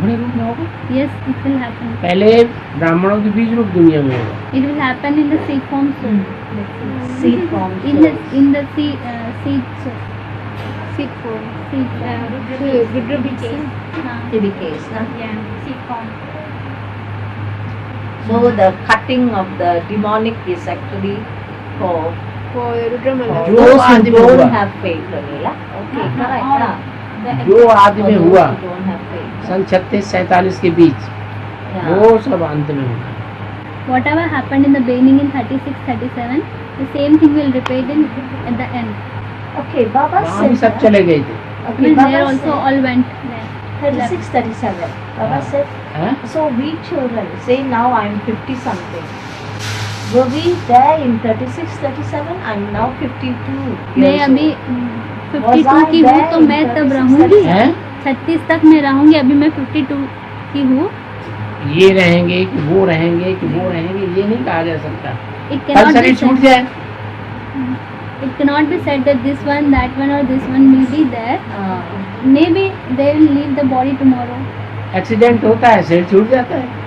बड़े रूप में होगा. Yes, it will happen. पहले ब्राह्मणों की बीज रूप दुनिया में होगा. It will happen in the seed form soul. Seed form In the souls. seed soul. Seed form. Seed So form. Rudra हाँ. To be case, na? Yeah, seed form. So the cutting of the demonic is actually for for Rudramala. जो those who आदि में don't हुआ. have faith only, la? Okay, Not correct, all. na? जो आदि For में those हुआ who don't have faith. सन 36-47 के बीच Yeah. वो सब अंत में होगा. Whatever happened in the beginning in 36, 37, the same thing will repeat in at the end. Okay, Baba वहाँ भी said. सब चले गए थे. I Okay, mean, there Baba also said. all went there. 36, 37. Baba Yeah. said. हैं? So we children, say now I'm 50 something. Were we there in 36, 37? I'm now 52 मैं years अभी old. 52 की हूँ तो मैं तब रहूंगी. हैं? 36 तक मैं रहूंगी. अभी मैं 52 की हूँ. ये रहेंगे कि वो रहेंगे कि वो रहेंगे ये नहीं कहा जा सकता. It कल cannot be शरीर छूट said. जाए. It cannot be said that this one, that one, or this one will be there. Uh, Maybe they will leave the body tomorrow. Accident होता है, शरीर छूट जाता है.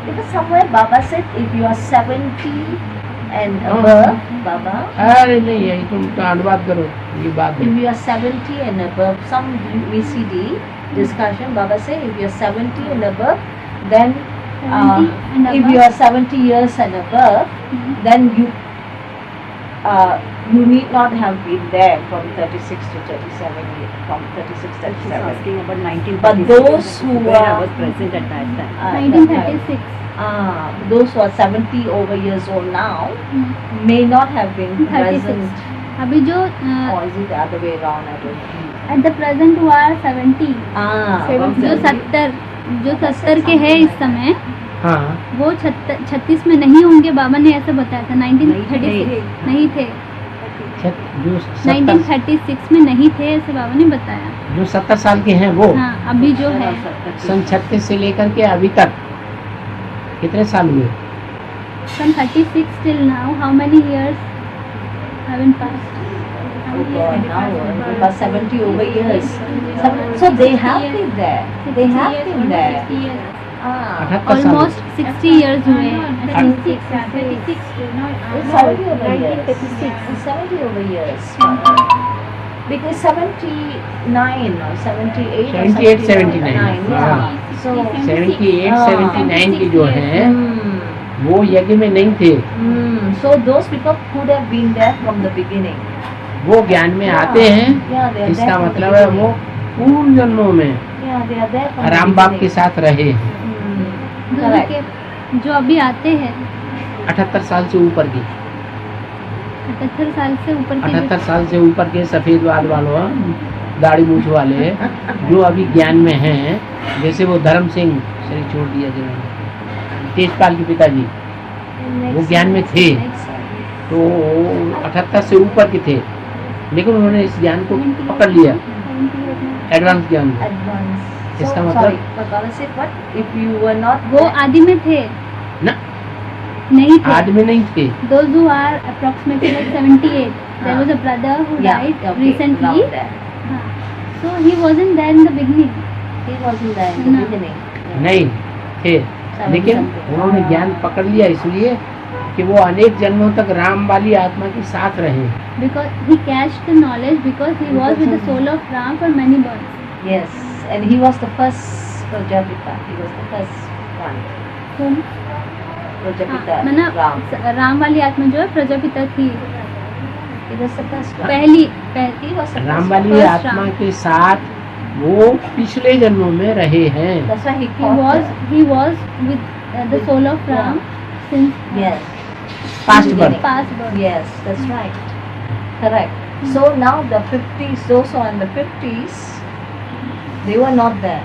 because somewhere Baba said if you are 70 and Oh. above, Baba, अरे नहीं यही तुम तो अनुवाद करो ये बात if है. you are 70 and above, some VCD discussion, Baba said if you are 70 and above, then 70 and if above. you are 70 years and above, Mhm. then you you need not have been there from 36 to 37 years, from 36 to 37. Asking about 1936. But those who where I are was present at that time. 1936. Those who are 70 over years old now may not have been 36. present, अभी जो or is it the other way around? I don't know. At the present who are 70, जो 70 के है इस समय, हाँ वो 36 में नहीं होंगे। बाबा ने ऐसा बताया था। 1936 नहीं थे, जो 1936 में नहीं थे, ऐसे बाबा ने बताया। जो 70 साल के हैं वो हाँ, अभी जो है सन 36 से लेकर के अभी तक कितने साल हुए? from 36 till now, how many years have been passed? Oh God, now about 70 over years. So they have been there. They have been there. 78 साल Almost 60 years हुए। 36 to no, It's 70 over years. 70 over years. Because 79 or 78 or 78, 79. 79, Yeah. हाँ। So 78, हाँ। 79 के जो हैं Hmm. वो यज्ञ में नहीं थे, So those people could have been there from the beginning. वो ज्ञान में आते हैं। Yeah, they are इसका there from the मतलब है वो beginning. पूर्व जन्मों में Yeah, they are there from the Ram बाप के beginning. साथ रहे। Correct. जो अभी आते हैं 78 साल से ऊपर के, 78 साल से ऊपर के 78 साल से ऊपर के सफेद बाल वालों, दाढ़ी मूछ वाले जो अभी ज्ञान में हैं, जैसे वो धर्म सिंह शरीर छोड़ दिया जिन्होंने, तेजपाल के पिताजी, वो ज्ञान में थे तो 78 से ऊपर के थे, लेकिन उन्होंने इस ज्ञान को पकड़ लिया, एडवांस ज्ञान को। Advance. इसका So, मतलब- sorry, but Baba said what? If you were not वो there- आदि में थे ना, नहीं थे। आज में नहीं थे। Those who are approximately like 78. There was a brother who Yeah, died okay, recently. now there. हाँ. So he wasn't there in the beginning. He wasn't there in the No. beginning. नहीं थे, लेकिन उन्होंने ज्ञान पकड़ लिया इसलिए कि वो अनेक जन्मों तक राम वाली आत्मा के साथ रहे। Because he catched the knowledge because he was with the soul of Ram for many births. Yes, and he was the first Prajapita. He was the first one. Whom? Prajapita, मतलब Ram. राम वाली आत्मा जो है प्रजापिता थी, He was the first one. पहली He was the Ram first वाली one. First आत्मा राम। के साथ वो पिछले जन्मों में रहे हैं। That's why he he called was with the soul of Ram since Yes. Past Beginning. birth। past birth. Yes, that's right. Correct. So now the 50s, those who are in the 50s, they were not there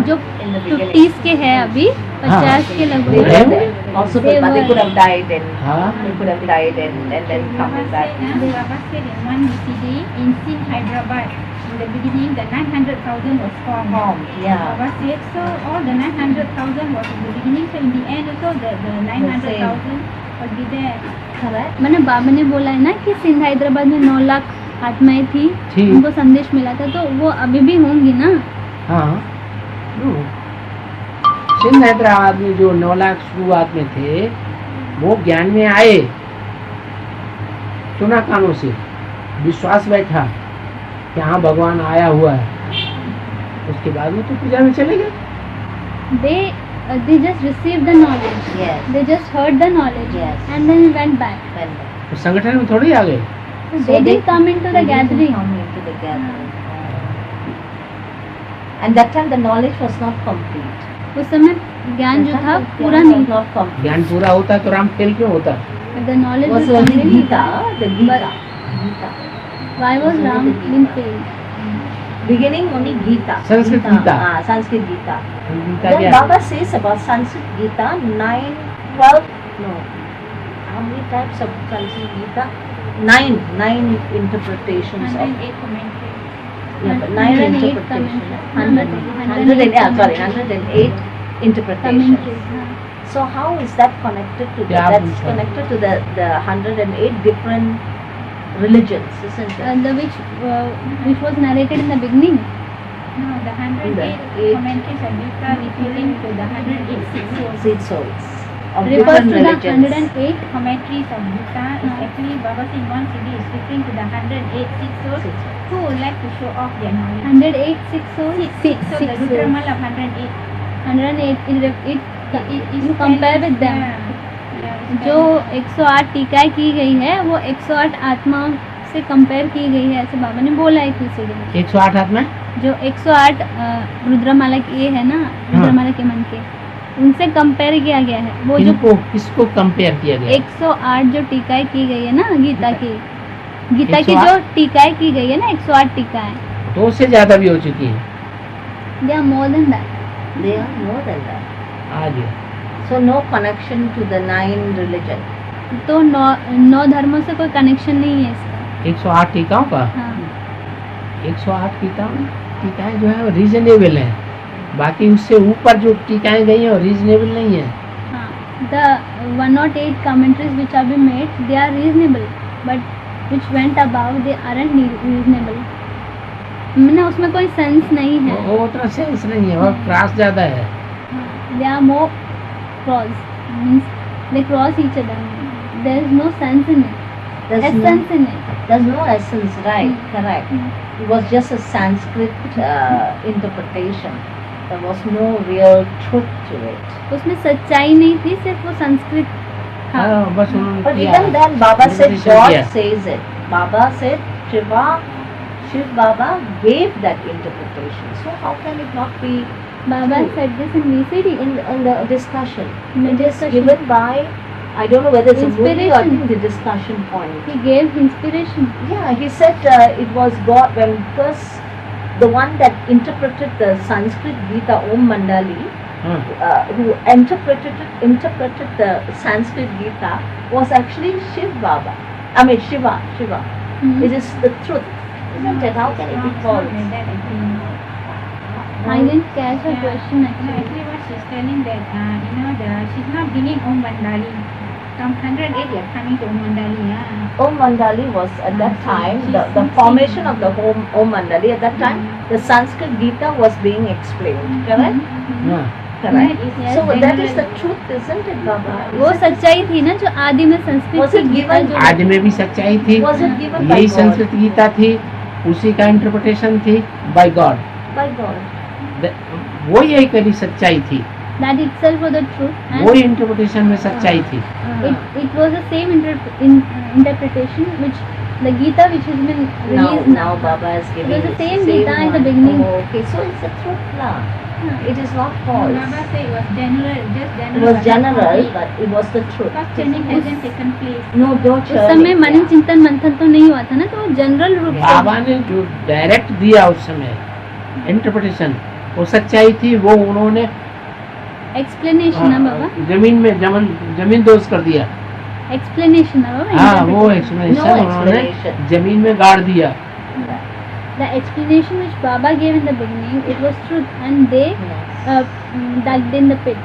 जो in the beginning. 50s के हैं अभी, 50 के They लगभग। were there. Also, They but they were. could have died and हाँ, they could have died and then coming back. Baba said in one VCD in Sindh, Hyderabad, in the beginning the 900,000 was formed. Yeah. Baba said so all the 900,000 was in the beginning, so in the end also the 900,000 will be there. Correct. मैंने बाबा ने बोला है ना कि सिंध हैदराबाद में 9 लाख आत्माएं थी, थी। उनको संदेश मिला था, तो वो अभी भी होंगी ना। हाँ। सिंध हैदराबाद में जो 9 लाख शुरुआत में थे, वो ज्ञान में आए, सुना कानों से, विश्वास बैठा कि हाँ भगवान आया हुआ है, उसके बाद वो तो पूजा में चले गए। They just received the knowledge. Yes. They just heard the knowledge. Yes. And then went back. When तो संगठन में थोड़ी आ गए। So they didn't come into the they didn't gathering. come into the gathering. And that time the knowledge was not complete. उस समय ज्ञान जो That था time the पूरा ज्ञान नहीं was था। not complete. ज्ञान पूरा होता तो राम फेल क्यों होता? The knowledge Was was only complete. Gita, the Gita. Gita. Why was was Ram only the being Gita. failed? Beginning only Gita. Sanskrit Gita. Sanskrit Gita. Gita Then क्या है? Baba says about Sanskrit Gita 12, no. How many types of Sanskrit Gita? 9 interpretations of 108 commentary. yeah, but 9 interpretations. 108 interpretations. Commentaries, हाँ. So how is that connected to Yeah, that's पूछा। connected to the 108 different religions, isn't it? The which was narrated in the beginning. No, the 108 eight. commentaries of Gita referring to the 108 souls. Seed souls of Refers different to the religions. 108. Commentaries of Gita is actually Baba in one CD is referring to the 108 six souls Seed souls. who would like to show off their knowledge. 108 six souls. Six So the Rudramal of 108. 108. You is compare telling- with them. Yeah, जो 108 टीकाएं की गई है वो 108 आत्माओं से compare की गई है, ऐसे बाबा ने बोला है किसी दिन। 108 आत्मा जो 108 रुद्रमाला के ये है ना, रुद्रमाला के मन के, उनसे कंपेयर किया गया है। वो जो किसको कंपेयर किया गया? 108 जो टीकाएं की गई है ना गीता की 108? जो टीकाएं की गई है ना 108 टीकाएं, तो उससे ज्यादा भी हो चुकी है। They are more than that. They are more than that. आ गया। So no connection to the 9 religion. तो नौ धर्मों से कोई कनेक्शन नहीं है इसका। 108 टीकाओं का, हाँ 108 टीकाएं जो है वो रीजनेबल है, बाकी उससे ऊपर जो टीकाएं गई हैं वो रीजनेबल नहीं है। हाँ, the 108 commentaries which have been made, they are reasonable, but which went above, they aren't reasonable. मैंने उसमें कोई सेंस नहीं है। वो उतना सेंस नहीं है, वो क्रॉस ज्यादा है। They are more cross, means they cross each other. There is no sense in it, There's essence in it. There's no essence, right? Correct. It was just a Sanskrit interpretation. There was no real truth to it. उसमें सच्चाई नहीं थी, सिर्फ वो संस्कृत था। हाँ, बस उन्होंने But किया। even then, Baba said, Interpretation God किया। says it. Baba said, Shiv Baba gave that interpretation. So how can it not be Baba said this in VCD. in the discussion? In the It is discussion. given by, I don't know whether it's a movie or I Inspiration. think the discussion point. He gave inspiration. Yeah, he said it was God when first the one that interpreted the Sanskrit Gita, Om Mandali, हाँ, who interpreted the Sanskrit Gita was actually Shiv Baba. I mean Shiva. Hmm. It is the truth, isn't it? How can it be false? I didn't catch her question No, actually. actually what she's telling that, she's not bringing Om Mandali. From 108 you're coming to Om Mandali, yeah. Om Mandali was at that time, the formation of the Om Mandali at that time, the Sanskrit Gita was being explained, correct? हाँ, Correct. Yes, So that generally. is the truth, isn't it, Baba? वो सच्चाई थी ना जो आदि में Sanskrit Was की it Gita given- जो आदि में भी सच्चाई थी, Was it given by यही God? संस्कृत गीता थी, उसी का इंटरप्रिटेशन थी बाय गॉड। By God. वो यही करी सच्चाई थी, that itself was the truth and वही इंटरप्रिटेशन में सच्चाई थी। it was the same interpretation which the Gita which has been released Now Baba is giving It was the it's same Gita in the one. beginning. Oh, okay, so it's a truth now. It is not false. Baba said it was general, just It general. was general, but it was the truth. First churning hasn't taken place. No, don't उस समय मनन चिंतन मंथन तो नहीं हुआ था ना, तो वो जनरल रूप से बाबा ने जो डायरेक्ट दिया उस समय इंटरप्रिटेशन, वो सच्चाई थी, वो उन्होंने एक्सप्लेनेशन है बाबा, जमीन में जमीन दोष कर दिया। एक्सप्लेनेशन है बाबा, हाँ, वो interpretation. एक्सप्लेनेशन No उन्होंने explanation. जमीन में गाड़ दिया। The explanation which Baba gave in the beginning, it was truth, and they Yes. dug in the pit.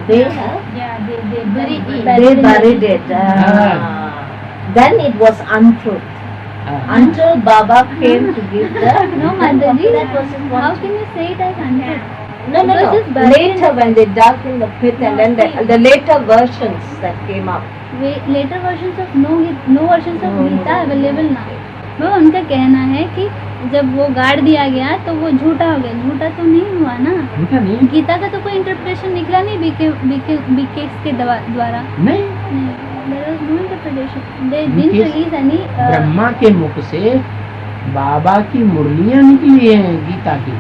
They have Yeah, they buried it. Buried they in the buried pit. it. Then it was untruth. हाँ, Until Baba came to give the No, Mataji, that was his how one. can you say it as untruth? No, It was just buried in Later, when they dug in the pit, and then the later versions that came up. Later versions of no versions of No, Gita no. available now. वो उनका कहना है कि जब वो गाड़ दिया गया तो वो झूठा हो गया। झूठा तो नहीं हुआ ना, झूठा नहीं, गीता का तो कोई इंटरप्रिटेशन निकला नहीं बीकेक्स के द्वारा। नहीं, There was no interpretation. They didn't BKS release any Brahma के मुख से बाबा की मुरलियां निकली हैं गीता की,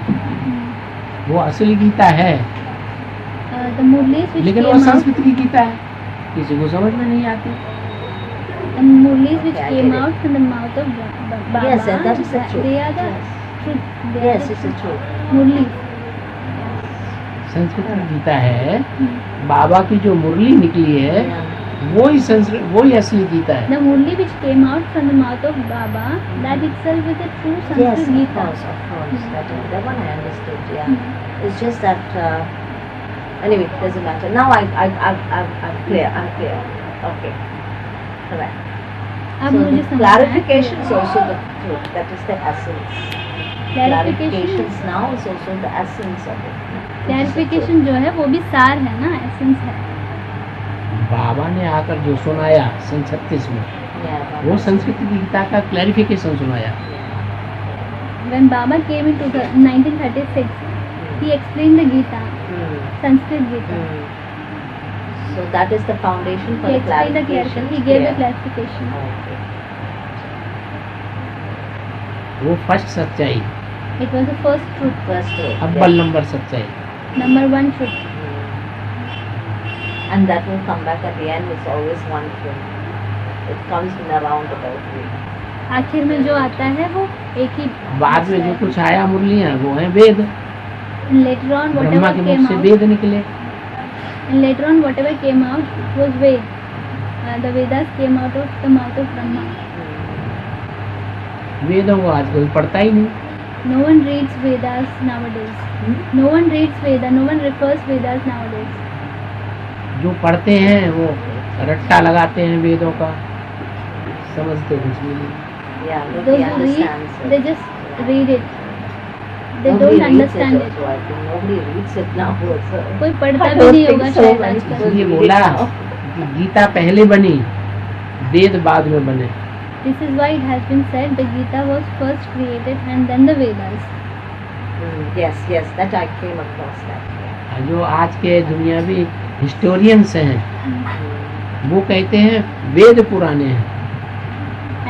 वो असली गीता है, the Murlis which लेकिन वो came out, संस्कृत की गीता है, किसी को समझ में नहीं आती। the Murlis which Okay, I came get it. out from the mouth of Baba. Yes, and that is the truth. They are the Yes. truth. They are Yes, the it's a truth. Murlis. Sanskrit की गीता है, बाबा की जो मुरली निकली है Yeah. वही संस्कृत, वही असली गीता है। The Murli which came out from the mouth of Baba, that itself is a true Yes, Sanskrit of Gita. course, of course. That one I understood. Yeah. It's just that. Anyway, doesn't matter. Now I'm clear. I'm clear. Okay. Correct. अब So मुझे the समझ clarification is also the truth. That is the essence. Clarification Clarifications now is also the essence of it. Clarification जो है वो भी सार है ना, एसेंस है। बाबा ने आकर जो सुनाया सन 36 में, Yeah. वो संस्कृत की गीता का क्लैरिफिकेशन सुनाया। When Baba came in 1936, he explained the Gita, Mm. Sanskrit Gita. Mm. So that is the foundation for He the explained the clarification. clarification. He gave the clarification. Okay. वो first सच्चाई, It was the first truth, First truth. अव्वल yes. Number सच्चाई. number one truth. And that will come back at the end. It's always one truth. It comes in a roundabout way. आखिर में जो आता है वो एक ही. बाद में जो कुछ आया मुरलियाँ वो है वेद. Later on, ब्रह्मा whatever के came मुख से out, वेद निकले. and later on, whatever came out was Ved. The Vedas came out of the mouth of Brahma. वेदों को आज कोई पढ़ता ही नहीं. No one reads Vedas nowadays. No one reads Veda. No one refers Vedas nowadays. जो पढ़ते हैं वो रट्टा लगाते हैं वेदों का, समझते कुछ भी नहीं. Yeah, Those nobody who read, understands it. they just read it. They Nobody don't reads understand it. also, I think. Nobody reads it now also. कोई पढ़ता I भी don't नहीं think होगा so, शायद many आजकल. people इसलिए read it बोला now. कि गीता पहले बनी, वेद बाद में बने. This is why it has been said the Gita was first created and then the Vedas. Yes, yes, that I came across that. Yeah. जो आज के दुनियावी हिस्टोरियंस हैं वो कहते हैं वेद पुराने हैं.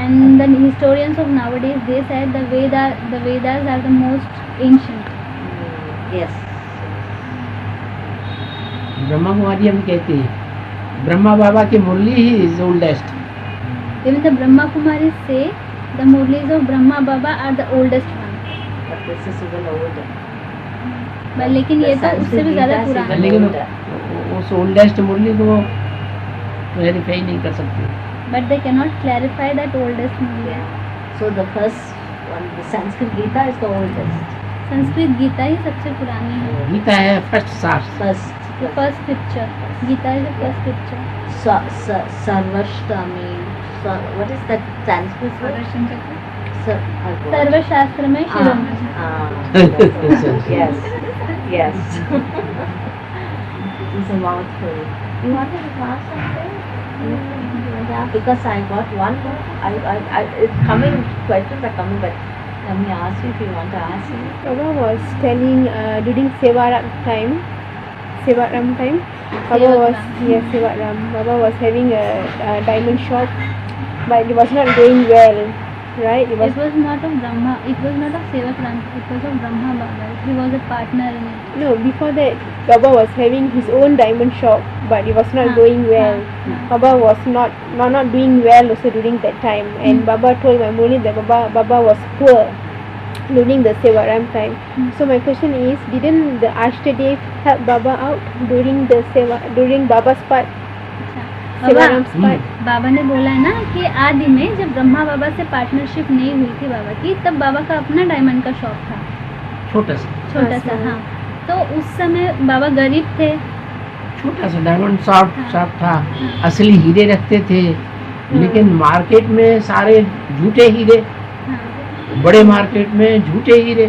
And the historians of nowadays they said the Vedas are the most ancient. Yes. Brahma Kumari अभी कहती है ब्रह्मा बाबा की Murli he is oldest. Even the Brahma Kumaris say the Murlis of Brahma Baba are the oldest one. But this is even older. But लेकिन ये तो उससे भी ज़्यादा Sanskrit पुराना is है. लेकिन older. उस ओल्डेस्ट मुरली को वेरीफाई नहीं कर सकते. But they cannot clarify that oldest Murli. Yeah. So the first one, the Sanskrit Gita is the oldest. Sanskrit Gita ही सबसे पुरानी है. गीता है फर्स्ट शास्त्र. The first scripture. Gita is the first scripture. Sarvashtami. What is that Sanskrit word? सर्वशास्त्र में शिरोमणि. Yes, yes. It's a mouthful. You wanted to ask something? Yeah, because I got one more. It's coming, questions are coming, but let me ask you if you want to ask me. Baba was telling during Sevaram time, Baba was Baba was having a diamond shop, but it was not going well, right? It was not of Brahma. It was not of Sevakram. It was of Brahma Baba. He was a partner in it. No, before that, Baba was having his own diamond shop, but it was not going well. Baba was not doing well also during that time, and Baba told my Murli that Baba was poor during the Sevaram time. So my question is, didn't the Ashtadev help Baba out during Baba's part, Sevaram's part? बाबा ने बोला है ना कि आदि में जब ब्रह्मा बाबा से partnership नहीं हुई थी बाबा की, तब बाबा का अपना डायमंड का शॉप था, छोटा सा छोटा सा. हाँ, तो उस समय बाबा गरीब थे. छोटा सा डायमंड शॉप था. असली हीरे रखते थे, लेकिन मार्केट में सारे झूठे हीरे. हाँ. बड़े मार्केट में झूठे हीरे,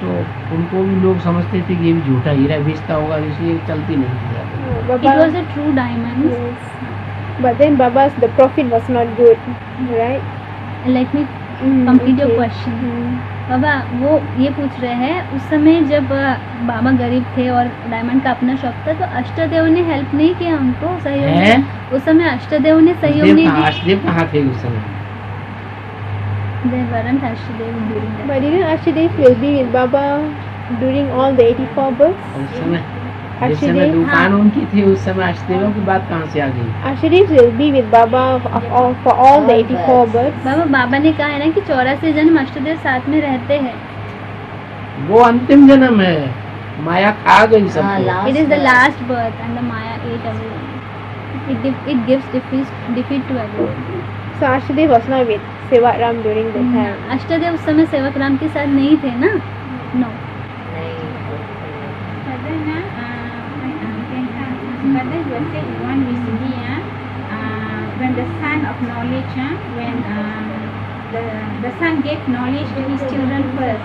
तो उनको भी लोग समझते थे कि ये भी झूठा हीरा बेचता होगा, इसलिए चलती नहीं थी ज़्यादा. It was a true diamond. Yes. But then the profit was not good, right? Let me complete your okay. question. बाबा वो ये पूछ रहे हैं उस समय जब बाबा गरीब थे और डायमंड का अपना शॉप था, तो अष्टदेव ने हेल्प नहीं किया उनको, सहयोग नहीं? उस समय अष्टदेव ने सहयोग नहीं दिया. अष्टदेव कहाँ थे उस समय? There weren't Ashtadev during that. But didn't Ashtadev will be with Baba during all the 84 births? उस समय जिस समय दुकान उनकी थी, उस समय अष्टदेवों की बात कहाँ से आ गई? Ashtadev will be with Baba for all the 84 births. बाबा ने कहा है ना कि 84 जन्म अष्टदेव साथ में रहते हैं. वो अंतिम जन्म है, माया खा गई सबको. It is the last birth and the Maya ate everyone. It gives defeat to everyone. So Ashtadev was not with Sevaram during that time. अष्टदेव उस समय सेवक राम के साथ नहीं थे ना. No. But then, but then you say one VCD, when the son of knowledge, when the son gave knowledge to his children first.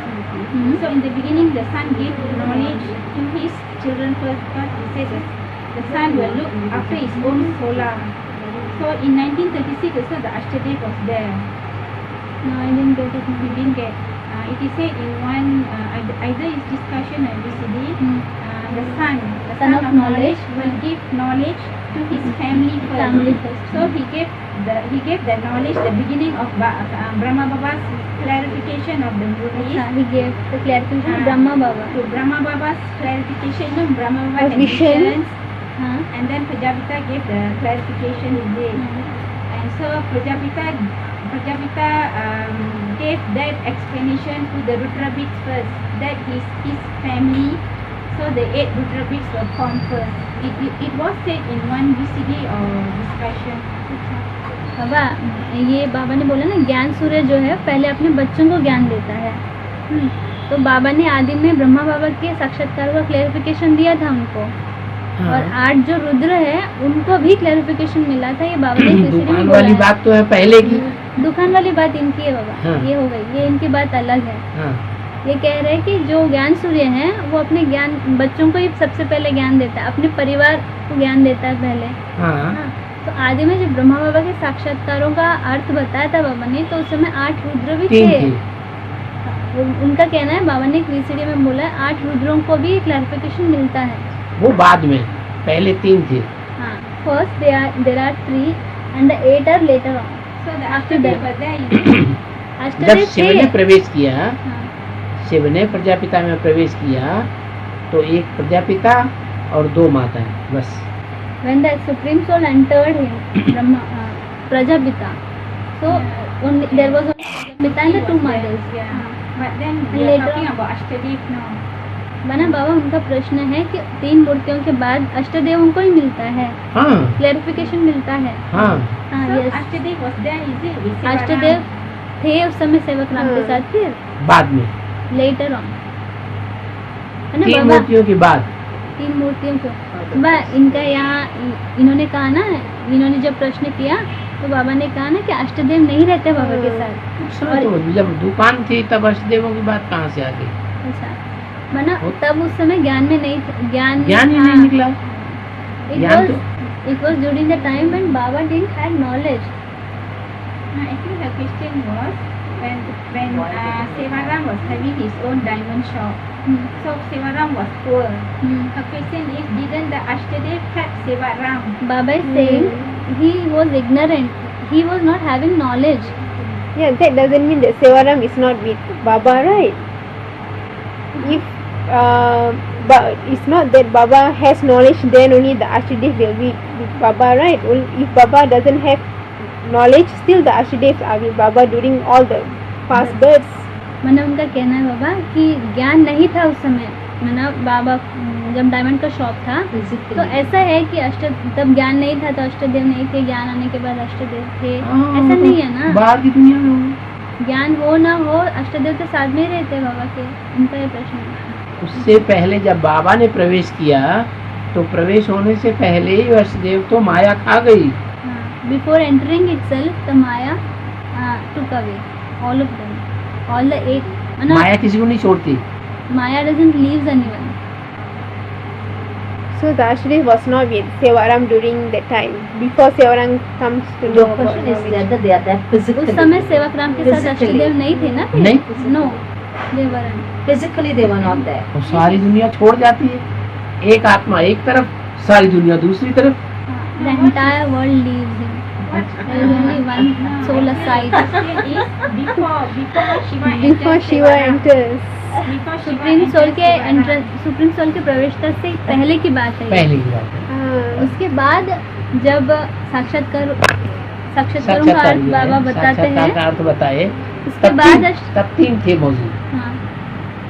So in the beginning, the son gave knowledge to his children first, because he says that the son will look after his own solar. So in 1936, also the Ashtadev was there. No, I didn't get it. He didn't get. It is said in one either his discussion or VCD. the son Son of of knowledge will give knowledge to his family Family first. first. So he gave the knowledge, the beginning of Brahma Baba's clarification of the Murlis. he gave the clarification to Ah. Brahma Baba. To Brahma Baba's clarification, no, Brahma Baba Of had vision. visions, हाँ and then Prajapita gave the clarification he did. And so Prajapita gave that explanation to the Rudrabits first, that his family, so the 8 Rudrabits were formed first. It was said in one VCD or discussion. बाबा ये बाबा ने बोला ना ज्ञान सूर्य जो है पहले अपने बच्चों को ज्ञान देता है तो बाबा ने आदि में ब्रह्मा बाबा के साक्षात्कार का क्लेरिफिकेशन दिया था उनको और 8 जो रुद्र है उनको भी क्लेरिफिकेशन मिला था ये बाबा ने तीसरी में दुकान बोला वाली है। बात तो है पहले की। दुकान वाली बात इनकी है बाबा हाँ। ये हो गई ये इनकी बात अलग है हाँ ये कह रहे हैं कि जो ज्ञान सूर्य है वो अपने ज्ञान बच्चों को ही सबसे पहले ज्ञान देता है अपने परिवार को ज्ञान देता है पहले हाँ हाँ, तो आदि में जब ब्रह्मा बाबा के साक्षात्कारों का अर्थ बताया था बाबा ने तो उस समय 8 रुद्र भी 3 थे थे। उनका कहना है बाबा ने एक VCD में बोला है 8 रुद्रों को भी क्लैरिफिकेशन मिलता है वो बाद में, पहले 3 थे। हाँ first there are 3 and the 8 are later on So the After Ashtadev that. were there. जब अष्टदेव शिव थे ने प्रवेश किया, हाँ, शिव ने प्रजापिता में प्रवेश किया तो एक प्रजापिता और 2 माताएं बस। when the supreme soul entered him Brahma Prajapita so only there was only Prajapita and the 2 mothers Yeah. हाँ। But then And we are later talking on- about Ashtadev now. बना बाबा उनका प्रश्न है कि 3 मूर्तियों के बाद अष्टदेवों को ही मिलता है हाँ क्लैरिफिकेशन मिलता है हाँ हाँ So yes Ashtadev was there, is it? With Sivaram. अष्टदेव थे उस समय सेवक राम के हाँ। साथ फिर बाद में लेटर ऑन है ना 3 बाबा मूर्तियों के बाद। 3 मूर्तियों को बाबा इनका यहाँ इन्होंने कहा ना इन्होंने जब प्रश्न किया तो बाबा ने कहा ना कि अष्टदेव नहीं रहते बाबा के साथ उस समय तो जब दुकान थी तब अष्टदेवों की बात कहाँ से आ गई? अच्छा बना तब उस समय ज्ञान में नहीं ज्ञान ज्ञान ही नहीं निकला। ज्ञान तो it was during the time when Baba didn't have knowledge I think the question was when Sivaram was having his own diamond shop. So Sivaram was poor. Her question is, didn't the Ashtadev help Sivaram? Baba is saying he was ignorant he was not having knowledge Yeah, that doesn't mean that Sevaram is not with Baba, right? If but it's not that Baba has knowledge, then only the Ashtadev will be with Baba, right? If Baba doesn't have knowledge, still the Ashtadevs are with Baba during all the past births. मैंने उनका कहना है बाबा कि ज्ञान नहीं था उस समय मैंने बाबा जब डायमंड का शॉप था Physically. तो ऐसा है कि तब ज्ञान नहीं था तो अष्टदेव नहीं थे ज्ञान आने के बाद अष्टदेव थे हाँ, ऐसा नहीं है ना बाहर की दुनिया में हो। ज्ञान हो ना हो अष्टदेव के साथ में ही रहते हैं बाबा के उनका ये प्रश्न है उससे पहले जब बाबा ने प्रवेश किया तो प्रवेश होने से पहले ही अष्टदेव तो माया खा गई। Before entering itself the Maya took away all of them all the 8 माया किसी को नहीं छोड़ती। Maya doesn't leaves anyone So the Ashtadev was not with Sevaram during that time, before Sevaram comes to know Your about question is knowledge. whether they are there physically. उस समय सेवक राम के साथ Physically. अष्टदेव नहीं थे ना नहीं। नो देवरन Physically they were not there. और सारी दुनिया छोड़ जाती है, एक आत्मा एक तरफ, सारी दुनिया दूसरी तरफ। The entire world leaves him there is only one soul aside Question is, before Before Shiva enters. Supreme soul के सुप्रीम सोल के प्रवेश तक से पहले की बात है ये। पहले की बात है। उसके बाद जब साक्षात्कारों का साक्षात्कार अर्थ बाबा बताते साक्षात्कार का हैं अर्थ बताए उसके तब बाद तब 3 थे मौजूद, हाँ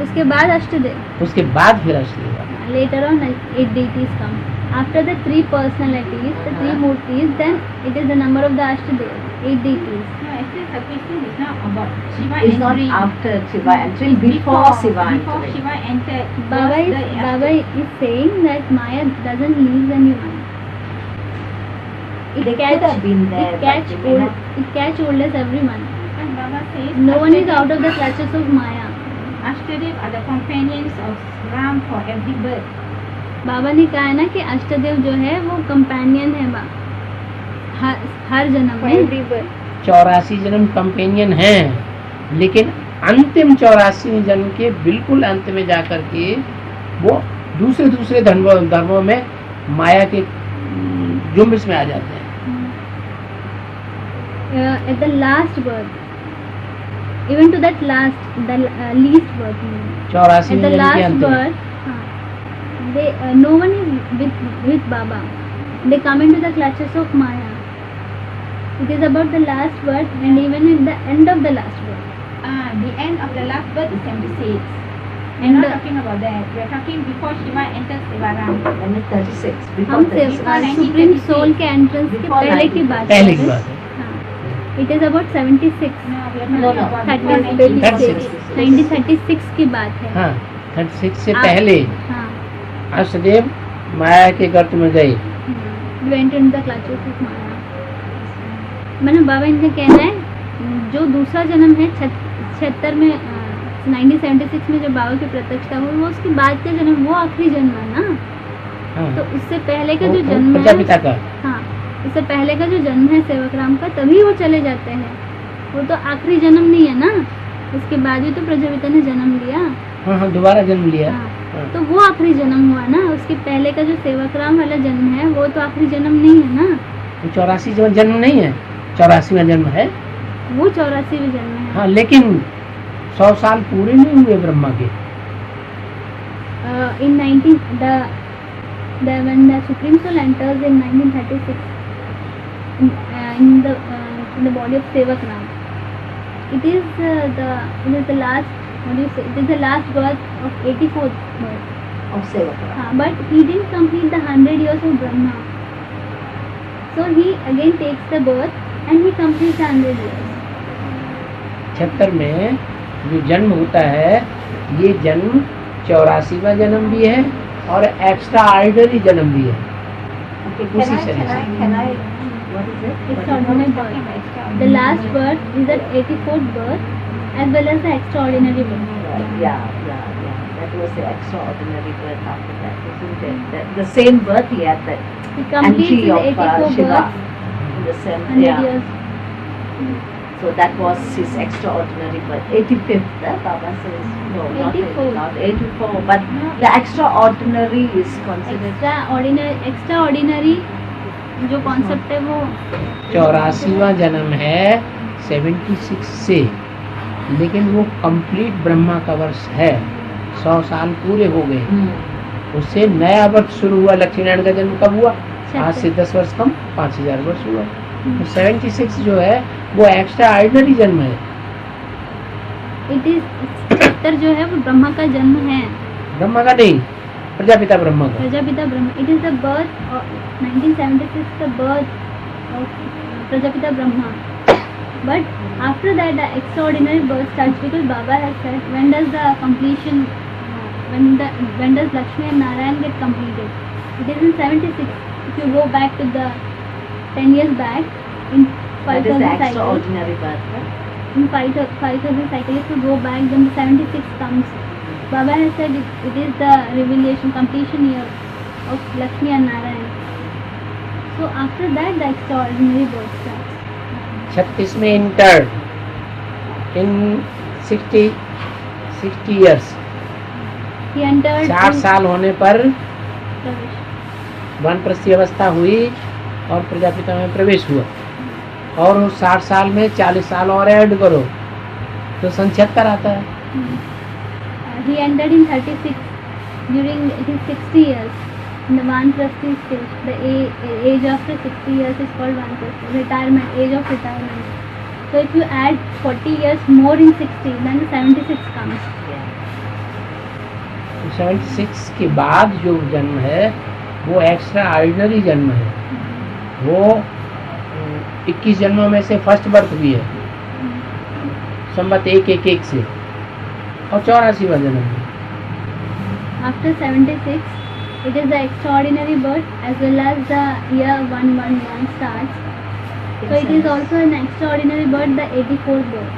उसके बाद अष्टदेव उसके बाद फिर अष्टदेव आए। later on 8 deities come after the 3 personalities the 3 murtis then it is the number of the Ashtadev 8 deities No, actually the question is not about Shiva It's not entering. after Shiva entering, before Shiva Before entering. Shiva entered. Baba was is the Baba is saying that Maya doesn't leave anyone They could have been there. it but catch they may hold not. it catch hold as everyone And Baba says no one is Ashtadev- out of the clutches of Maya Ashtadev are the companions of Ram for every birth. बाबा ने कहा है ना कि अष्टदेव जो है वो companion है हर जन्म For में every birth. 84 जन्म कंपेनियन हैं, लेकिन अंतिम 84 जन्म के बिल्कुल अंत में जाकर के वो दूसरे दूसरे धर्मों में माया के जुम्बिश में आ जाते हैं। At the last birth, even to that last, the least birth, 84 at the यानी कि last अंत में। birth, they no one is with Baba. They come into the clutches of Maya. It is about the last birth, and even in the end of the last birth. The end of the last birth is 76. We're And not the- talking about that. We're talking before Shiva enters Sevaram. And it's 36. Before हम 36. Supreme soul के entrance के Before पहले की 90. बात पहले कर की रहे बात है। हैं। It is about 76. No, we are No, talking no. about 36. 1936. 1936 की बात है। हाँ 36 से हाँ। पहले हाँ। अष्टदेव माया के गर्त में गए। Went into the clutches of Maya. मैंने बाबा इनका कहना है जो दूसरा जन्म है 76 में 1976 में जब बाबा की प्रत्यक्षता हुई वो उसके बाद का जन्म वो आखिरी जन्म है ना। हाँ तो उससे पहले का वो- जो वो जन्म है प्रजापिता का। हाँ इससे पहले का जो जन्म है सेवक राम का तभी वो चले जाते हैं। वो तो आखिरी जन्म नहीं है ना, उसके बाद भी तो प्रजापिता ने जन्म लिया। हाँ हाँ दोबारा जन्म लिया। हाँ, हाँ। तो वो आखिरी जन्म हुआ ना। उसके पहले का जो सेवक राम वाला जन्म है वो तो आखिरी जन्म नहीं है ना। 84 जन्म नहीं है, 84वां जन्म है। वो 84वें जन्म है। हाँ लेकिन 100 साल पूरे नहीं हुए ब्रह्मा के। In 19 when the Supreme Soul enters in 1936 in the body of Sevak Ram, it is the last, what do you say, it is the last birth of 84th birth. Of Sevakara. But he didn't complete the 100 years of Brahma, so he again takes the birth and he completes the 100 years. 76 में जो jन्म होता है ये जन्म 84वां जन्म भी है और एक्स्ट्रा ऑर्डिनरी जन्म भी है। Okay, उसी शरीर से। can I, what is it? What is Extraordinary it? birth. The last birth is the 84th birth as well as the extraordinary birth. Yeah. That was the extraordinary birth after that, isn't it? The same birth he had, that He completes entry his of 84 Shiva. births, In the same, 100 yeah. years. So that was his extraordinary birth. 85th, Baba says. No, not 84. Not 84. But the extraordinary is considered. Extraordinary जो concept है वो 84वां जन्म है 76 से, लेकिन वो complete Brahma का वर्ष है। 100 साल पूरे हो गए। उससे नया वर्ष शुरू हुआ। लक्ष्मी नारायण का जन्म कब हुआ? आज से 10 वर्ष कम 5000 वर्ष हुआ। तो 76 जो है वो एक्स्ट्रा ऑर्डिनरी जन्म है। इट इज 76 जो है वो ब्रह्मा का जन्म है, ब्रह्मा का नहीं, प्रजापिता ब्रह्मा का। Prajapita Brahma. It is the birth of 1976 the birth of Prajapita Brahma. But after that the extraordinary birth starts because Baba has said when does the completion when does Lakshmi and Narayan get completed? It is in 76. If you go back to the 10 years back in That is 5000 the cycles, extraordinary birth. in 5000 cycles, if you go back, then the 76 comes. Baba has said it is the revelation completion year of Lakshmi and Narayan. So after that, the extraordinary birth starts. 36 में entered in 60 years। He entered 60 साल होने पर प्रवेश। वानप्रस्थी अवस्था हुई और प्रजापिता में प्रवेश हुआ। और उस 60 साल में 40 साल और ऐड करो तो 76 आता है। He entered in 36 during his 60 years in the Vanprasthi stage. The age after 60 years is called Vanprasthi, retirement, age of retirement. So if you add 40 years more in 60, then the 76 comes. 76 के बाद जो जन्म है वो extra ordinary जन्म है। वो 21 जन्मों में से फर्स्ट बर्थ भी है, संवत 111 से, और 84वां जन्म है। After 76, it is the extraordinary birth as well as the year 111 starts. So it is also an extraordinary birth, the 84th birth.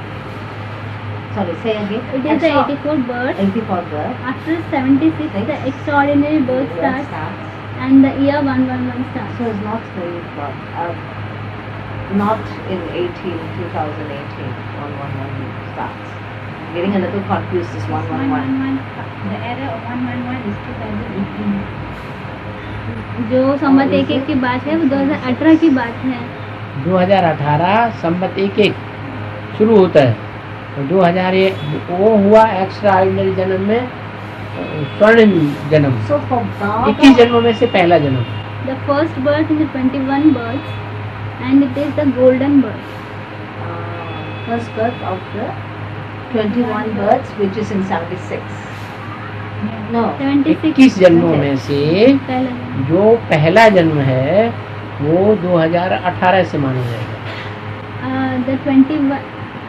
Sorry, say again. It is the 84th birth. 84th birth. After 76, the extraordinary birth starts and the year 111 starts. So it's not not in 2018 111 starts. getting a little confused. This 111. 111, the era of 111 is 2018. जो संवत 11 की बात है वो 2018 की बात है। 2018 संवत 11 शुरू होता है, तो 2001 वो हुआ एक्स्ट्रा ऑर्डिनरी जन्म में स्वर्णिम जन्म, So for 21 Baba, जन्मों में से पहला जन्म। The first birth is the 21 births and it is the golden birth. first birth of the 21 births, which is in 76. No, 76 21 जन्मों में से पहला जन्म। जो पहला जन्म है वो 2018 से माना जाएगा। The 21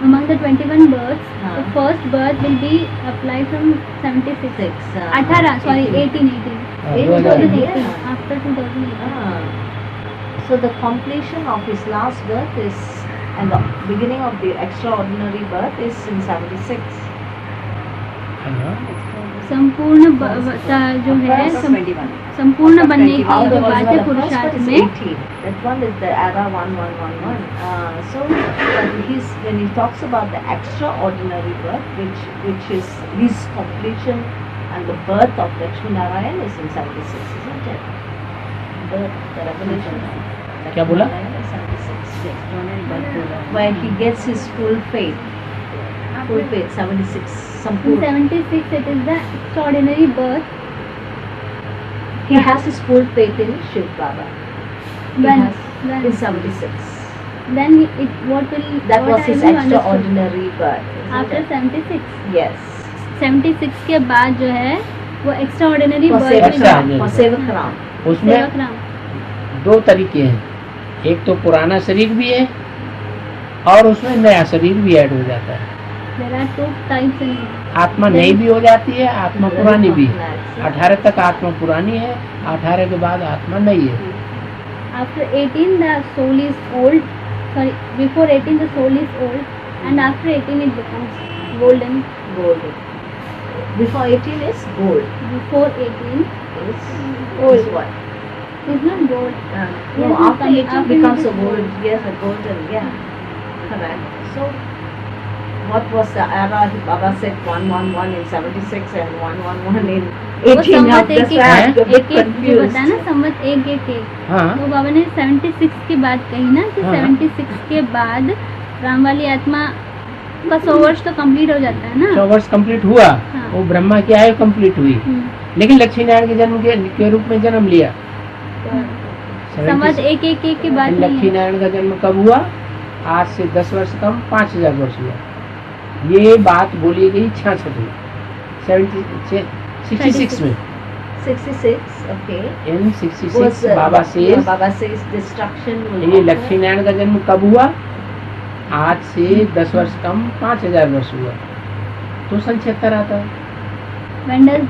among the 21 births, the हाँ. first birth will be applied from 76. 6. 18 sorry 18 2018 2018 after 2018. So the completion of his last birth is, and the beginning of the extraordinary birth is in 76. हाँ। संपूर्ण जो है संपूर्ण बनने की जो बात है The first पुरुषार्थ one is में 18. That one is the era 1111. So when he talks about the extraordinary birth, which is his completion and the birth of Lakshmi Narayan is in 76, isn't it? The revelation of क्या बोला? Narayan is 76. When he gets his full faith, 76. in Sampurna. 76 it is the extraordinary birth. He has his full faith in Shiv Baba. He When has in 76. then what will That what was I his will understood. extraordinary birth. isn't After it? 76 Yes. 76 के बाद जो है वो extra ordinary For birth Sevak Extra Ram. ordinary For birth. Sevak Ram. उसमें सेवक राम। दो तरीके हैं, एक तो पुराना शरीर भी है और उसमें नया शरीर भी ऐड हो जाता है। There are two types in आत्मा नई भी हो जाती है, आत्मा पुरानी भी है। That's 18 तक आत्मा पुरानी है, 18 के बाद आत्मा नई है। after 18 the soul is old, sorry before 18 the soul is old and after 18 it becomes golden. gold. Before 18 is gold. Before 18 Is Gold. what? is not gold. No, Yes, after 18 after becomes it a is gold. gold. Yes, a golden. Yeah. Correct. So, what was the era? Baba said 111 in 76 and 111 in वो 18. Now Samvat that's एक why I'm a bit एक जो confused. बताया ना संवत एक हाँ तो बाबा ने 76 की बात कही ना कि हाँ। 76 के बाद राम वाली आत्मा का 100 वर्ष तो कंप्लीट हो जाता है ना। 100 वर्ष कंप्लीट हुआ, हाँ। वो ब्रह्मा की आयु कंप्लीट हुई, हम्म। लेकिन लक्ष्मी नारायण के जन्म के रूप में जन्म लिया। संवत एक की बात नहीं लक्ष्मी है। नारायण का जन्म कब हुआ? आज से 10 वर्ष कम 5000 वर्ष हुआ। ये बात बोली गई 66 में, 66 में। 66, okay. In Was 66 Baba says Baba says destruction will ये occur. लक्ष्मी नारायण का जन्म कब हुआ? आज से 10 वर्ष कम 5000 वर्ष हुआ, तो सन 76 आता है। When does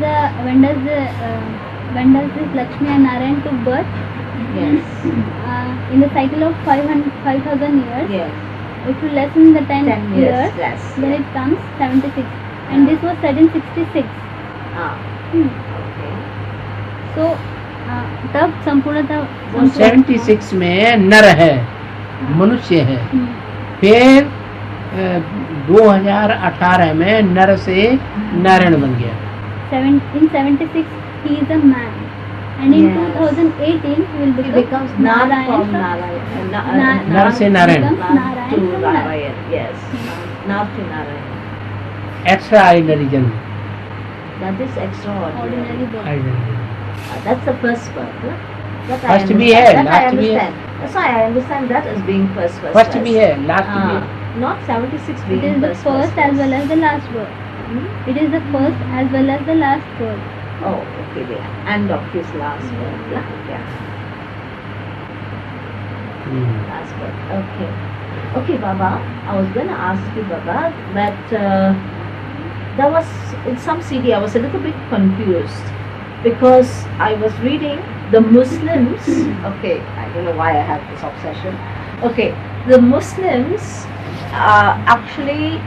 this Lakshmi and Narayan took birth? Yes. In the cycle of 5,000 years. Yes. If you lessen the 10 10 years, years less. then it comes 76. And this was said in 66. Ah, Hmm. okay. So तब संपूर्णता 76 में नर है, मनुष्य है। हम्म, फिर 2018 में नर से नारायण बन गया। in 76 he is a man and in Yes. 2018 he will He become becomes Nar Narayan from from- Narayan. Nar से Narayan. becomes Nar Narayan to from Narayan. Narayan. Yes. Nar to Narayan. Extra ordinary जन्म। That is extraordinary. Ordinary birth. Ordinary। That's the first birth. Huh? That I First भी understand. है, That I last भी है। understand. That's why I understand that as being first. First भी है, last भी है। Not 76 It being is the first as well as the last birth. Hmm? It is the first as well as the last birth. Oh, okay. The end of his last birth. Yeah. Last birth. Okay. Okay, Baba. I was going to ask you, Baba, that there was in some CD I was a little bit confused because I was reading the Muslims. Okay, I don't know why I have this obsession. Okay, the Muslims actually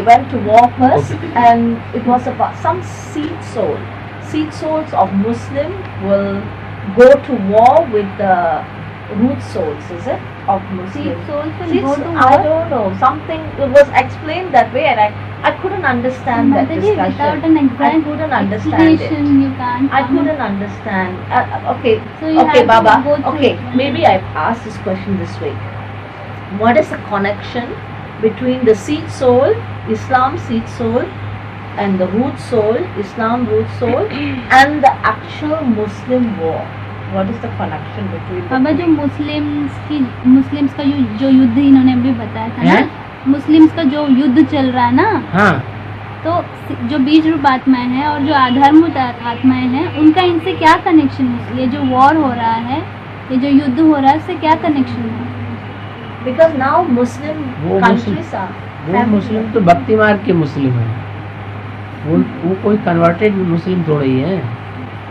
went to war first, and it was about some seed soul. Seed souls of Muslim will go to war with the root souls, is it? Of Seed Muslims. souls will Seed go so- to I what? don't know. Something it was explained that way, and I couldn't understand that Mataji, without discussion. an I exact couldn't understand it. explanation, you can't. I come. couldn't understand. Okay, So you okay, have to Baba. go through Okay, it. maybe I asked this question this way. What is the connection between the seed soul, Islam seed soul, and the root soul, Islam root soul, and the actual Muslim war? What is the connection between the बाबा जो two? Muslims का जो युद्ध इन्होंने अभी बताया था ना, हैं? मुस्लिम्स का जो युद्ध चल रहा है ना, हाँ, तो जो बीज रूप आत्माएं हैं और जो आधारभूत आत्माएं हैं, उनका इनसे क्या कनेक्शन है? ये जो वॉर हो रहा है, ये जो युद्ध हो रहा है, इससे क्या कनेक्शन है? Because now Muslim वो countries are वो having- मुस्लिम तो भक्ति मार्ग के मुस्लिम हैं। वो कोई कन्वर्टेड मुस्लिम थोड़े ही हैं।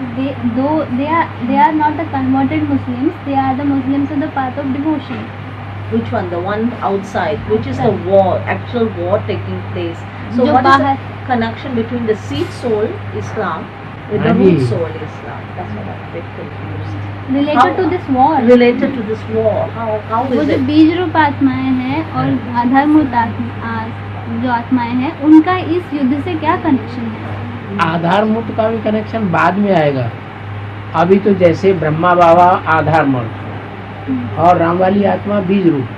They are not the converted Muslims. They are the Muslims of the path of devotion. Which one? The one outside, which is the war, actual war taking place. So जो what is बाहर the connection between the seed soul Islam with the हाँ root ji. soul Islam? That's what I'm a bit confused. related How- to this war. Related to this war, how वो is जो it? बीज रूप आत्माएं हैं और आधारभूत जो आत्माएं हैं, उनका इस युद्ध से क्या कनेक्शन है? आधार मूर्त का भी कनेक्शन बाद में आएगा। अभी तो जैसे ब्रह्मा बाबा आधार मूर्त और राम वाली आत्मा बीज रूप,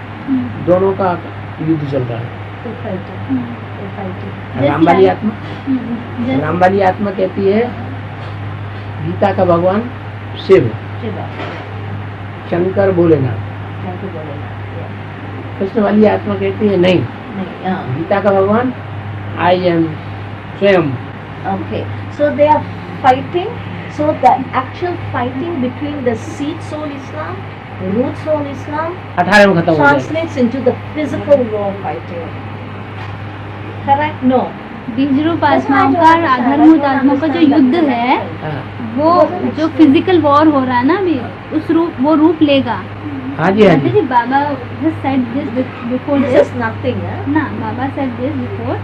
दोनों का युद्ध चल रहा है। They're fighting. हम्म, They're fighting. जैसे राम वाली आप- आत्मा जैसे- राम वाली आत्मा कहती है गीता का भगवान Shiv, Shiva. Shankar Bholenath. Thank you, Bholenath. Yeah. Krishna वाली आत्मा कहती है नहीं, Yeah. गीता का भगवान आई एम स्वयं। Okay. So they are fighting. So the actual fighting between the seed soul Islam, the root soul Islam, 18 में खत्म हो जाएगा। translates into the physical war fighting. Correct? No. बीज रूप आत्माओं का और आधारभूत आत्माओं का जो युद्ध है, हाँ वो जो फिजिकल वॉर हो रहा है ना अभी, वो रूप लेगा। हाँ जी, हाँ माता जी। जी, बाबा just said this before This this. is nothing. ना, बाबा said this before.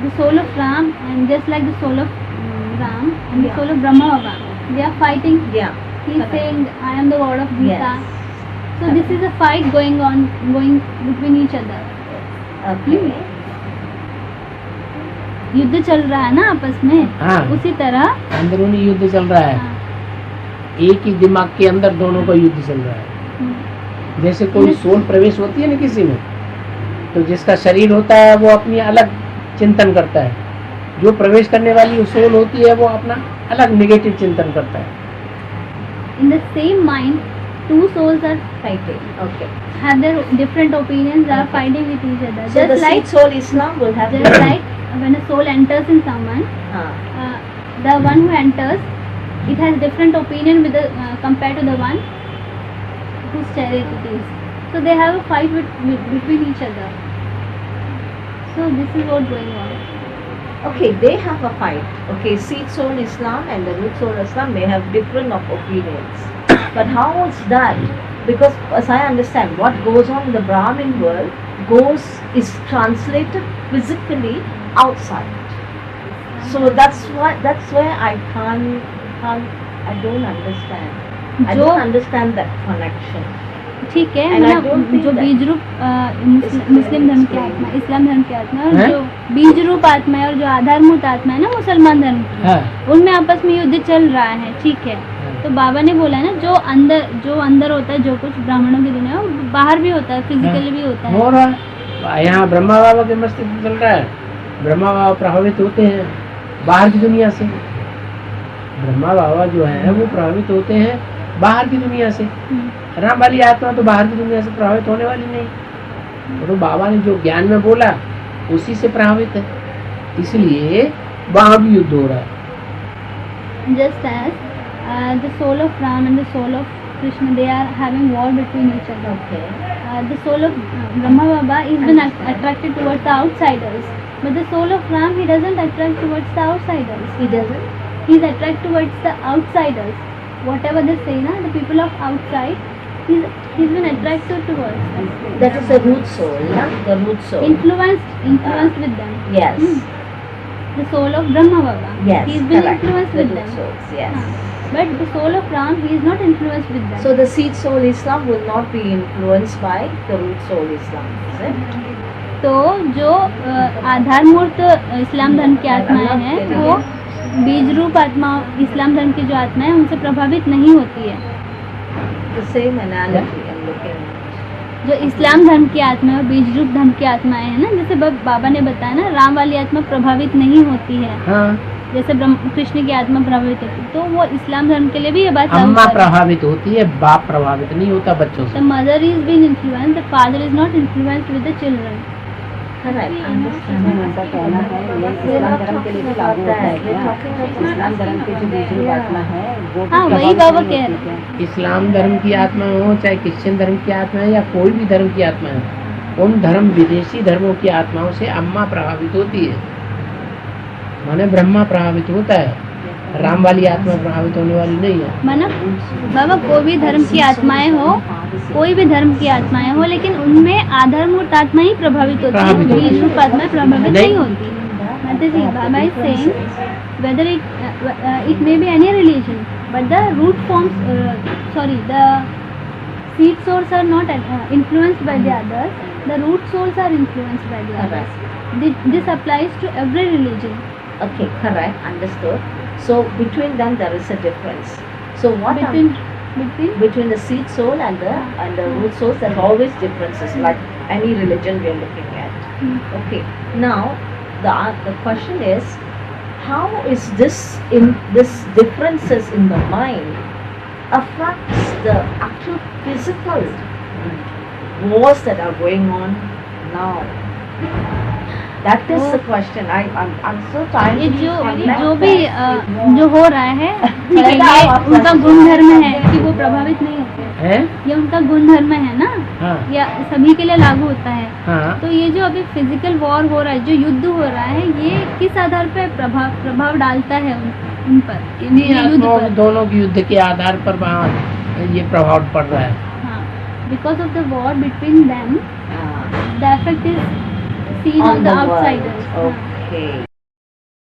The soul of Ram and just like the soul of Ram and the Yeah. soul of Brahma Baba, they are fighting. Yeah. He is Correct. saying, I am the God of Gita. Yes. So this is a fight going between each other. Okay. युद्ध चल रहा है ना आपस में, हाँ। उसी तरह। अंदरूनी युद्ध चल रहा है। हाँ, एक ही दिमाग के अंदर दोनों का युद्ध चल रहा है। हम्म, जैसे कोई सोल प्रवेश होती है ना किसी में, तो जिसका शरीर होता है वो अपनी अलग चिंतन करता है, जो प्रवेश करने वाली सोल होती है वो अपना अलग नेगेटिव चिंतन करता है। In the same mind, two souls are Fighting. Okay. have their different opinions, are Okay. fighting with each other. So the Just like seed soul Islam will have just like when a soul enters in someone, uh, the one who enters, it has different opinion with the compared to the one whose chariot it is. So they have a fight between each other. So this is what going on. okay, they have a fight. Okay, seed soul Islam and the root soul Islam may have different of opinions. But how is that? Because as I understand, what goes on in the Brahmin world is translated physically outside. So that's where I don't understand. I जो- don't understand that connection. ठीक है, And I मतलब don't think जो that- बीज रूप मुस्लिम धर्म की आत्मा, इस्लाम धर्म की आत्मा, और हैं? जो बीज रूप आत्मा है और जो आधारभूत आत्मा है ना मुसलमान धर्म की, हाँ, उनमें आपस में युद्ध चल रहा है। ठीक है, तो बाबा ने बोला ना, जो अंदर होता है, जो कुछ ब्राह्मणों की दुनिया, वो बाहर भी होता है, फिजिकली भी होता हो है। रहा है। यहाँ ब्रह्मा बाबा के मस्तिष्क चल रहा है, ब्रह्मा बाबा प्रभावित होते हैं बाहर की दुनिया से। ब्रह्मा बाबा जो है वो प्रभावित होते हैं बाहर की दुनिया से। हम्म, राम वाली आत्मा तो बाहर की दुनिया से प्रभावित होने वाली नहीं, तो बाबा ने जो ज्ञान में बोला उसी से प्रभावित है, इसलिए वहाँ भी युद्ध हो रहा है। just as the soul of Ram and the soul of Krishna, they are having war between each other. Okay. The soul of Brahma Baba is been attracted towards the outsiders, but the soul of Ram, he doesn't attract towards the outsiders. He doesn't. He's attracted towards the outsiders. Whatever they say, na, the people of outside, he's been attracted towards. That is the root soul, yeah? The root soul. Influenced with them. Yes. The soul of Brahma Baba. Yes. He's been correct. influenced The with root them. souls. Yes. हाँ. but the soul of Ram, he is not influenced with that. So the seed soul Islam will not be influenced by the root soul Islam, is it? तो जो आधार मूर्त इस्लाम धर्म की आत्माएं हैं वो बीज रूप आत्मा इस्लाम धर्म की जो आत्माएं हैं उनसे प्रभावित नहीं होती है। The same analogy I'm looking at. जो इस्लाम धर्म की आत्मा और बीज रूप धर्म की आत्माएं हैं ना, जैसे बाबा ने बताया ना, राम वाली आत्मा प्रभावित नहीं होती है, हाँ, जैसे कृष्ण की आत्मा प्रभावित होती है, तो वो इस्लाम धर्म के लिए भी ये बात अम्मा प्रभावित होती है, बाप प्रभावित नहीं होता बच्चों से। The mother is being influenced, the father is not influenced with the children. Correct. उनका कहना है ये इस्लाम धर्म के लिए भी लागू होता है क्या? इस्लाम धर्म की जो बीज रूप आत्मा है वो भी हाँ, वही प्रभावित बाबा नहीं कह होती रहे क्या? इस्लाम धर्म की आत्मा हो चाहे क्रिश्चियन धर्म की आत्मा है या कोई भी धर्म की आत्मा है, उन धर्म विदेशी धर्मों की आत्माओं से अम्मा प्रभावित होती है, माने ब्रह्मा प्रभावित होता है, राम वाली आत्मा प्रभावित होने वाली नहीं है। माना बाबा कोई भी धर्म की आत्माएं हो, कोई भी धर्म की आत्माएं हो, लेकिन उनमें आधार मूर्त आत्मा ही प्रभावित होती है, बीज रूप आत्मा प्रभावित नहीं होती। मतलब Baba is saying whether it may be any religion, but the root forms, the seed souls are not influenced by the others, the root souls are influenced by the others. This applies to every religion. Okay, correct, understood. So between them there is a difference. So what between the seed soul and the root souls, there are always differences, like any religion we are looking at. Okay, now the question is, how is this differences in the mind affects the actual physical wars that are going on now? That is the question. I'm so trying ये to connect जो भी that. जो हो रहा है, ठीक है, ये उनका गुण धर्म है कि वो प्रभावित नहीं होते, है? ये उनका गुण धर्म है ना, हाँ, या सभी के लिए लागू होता है। हाँ, तो ये जो अभी फिजिकल वॉर हो रहा है, जो युद्ध हो रहा है, ये किस आधार पर प्रभाव डालता है उन पर, इन्हीं ये युद्ध आत्माओं पर? दोनों के युद्ध के आधार पर वहाँ ये प्रभाव पड़ रहा है। हाँ, because of the war between them, the effect is seen on the world. outsiders. Okay.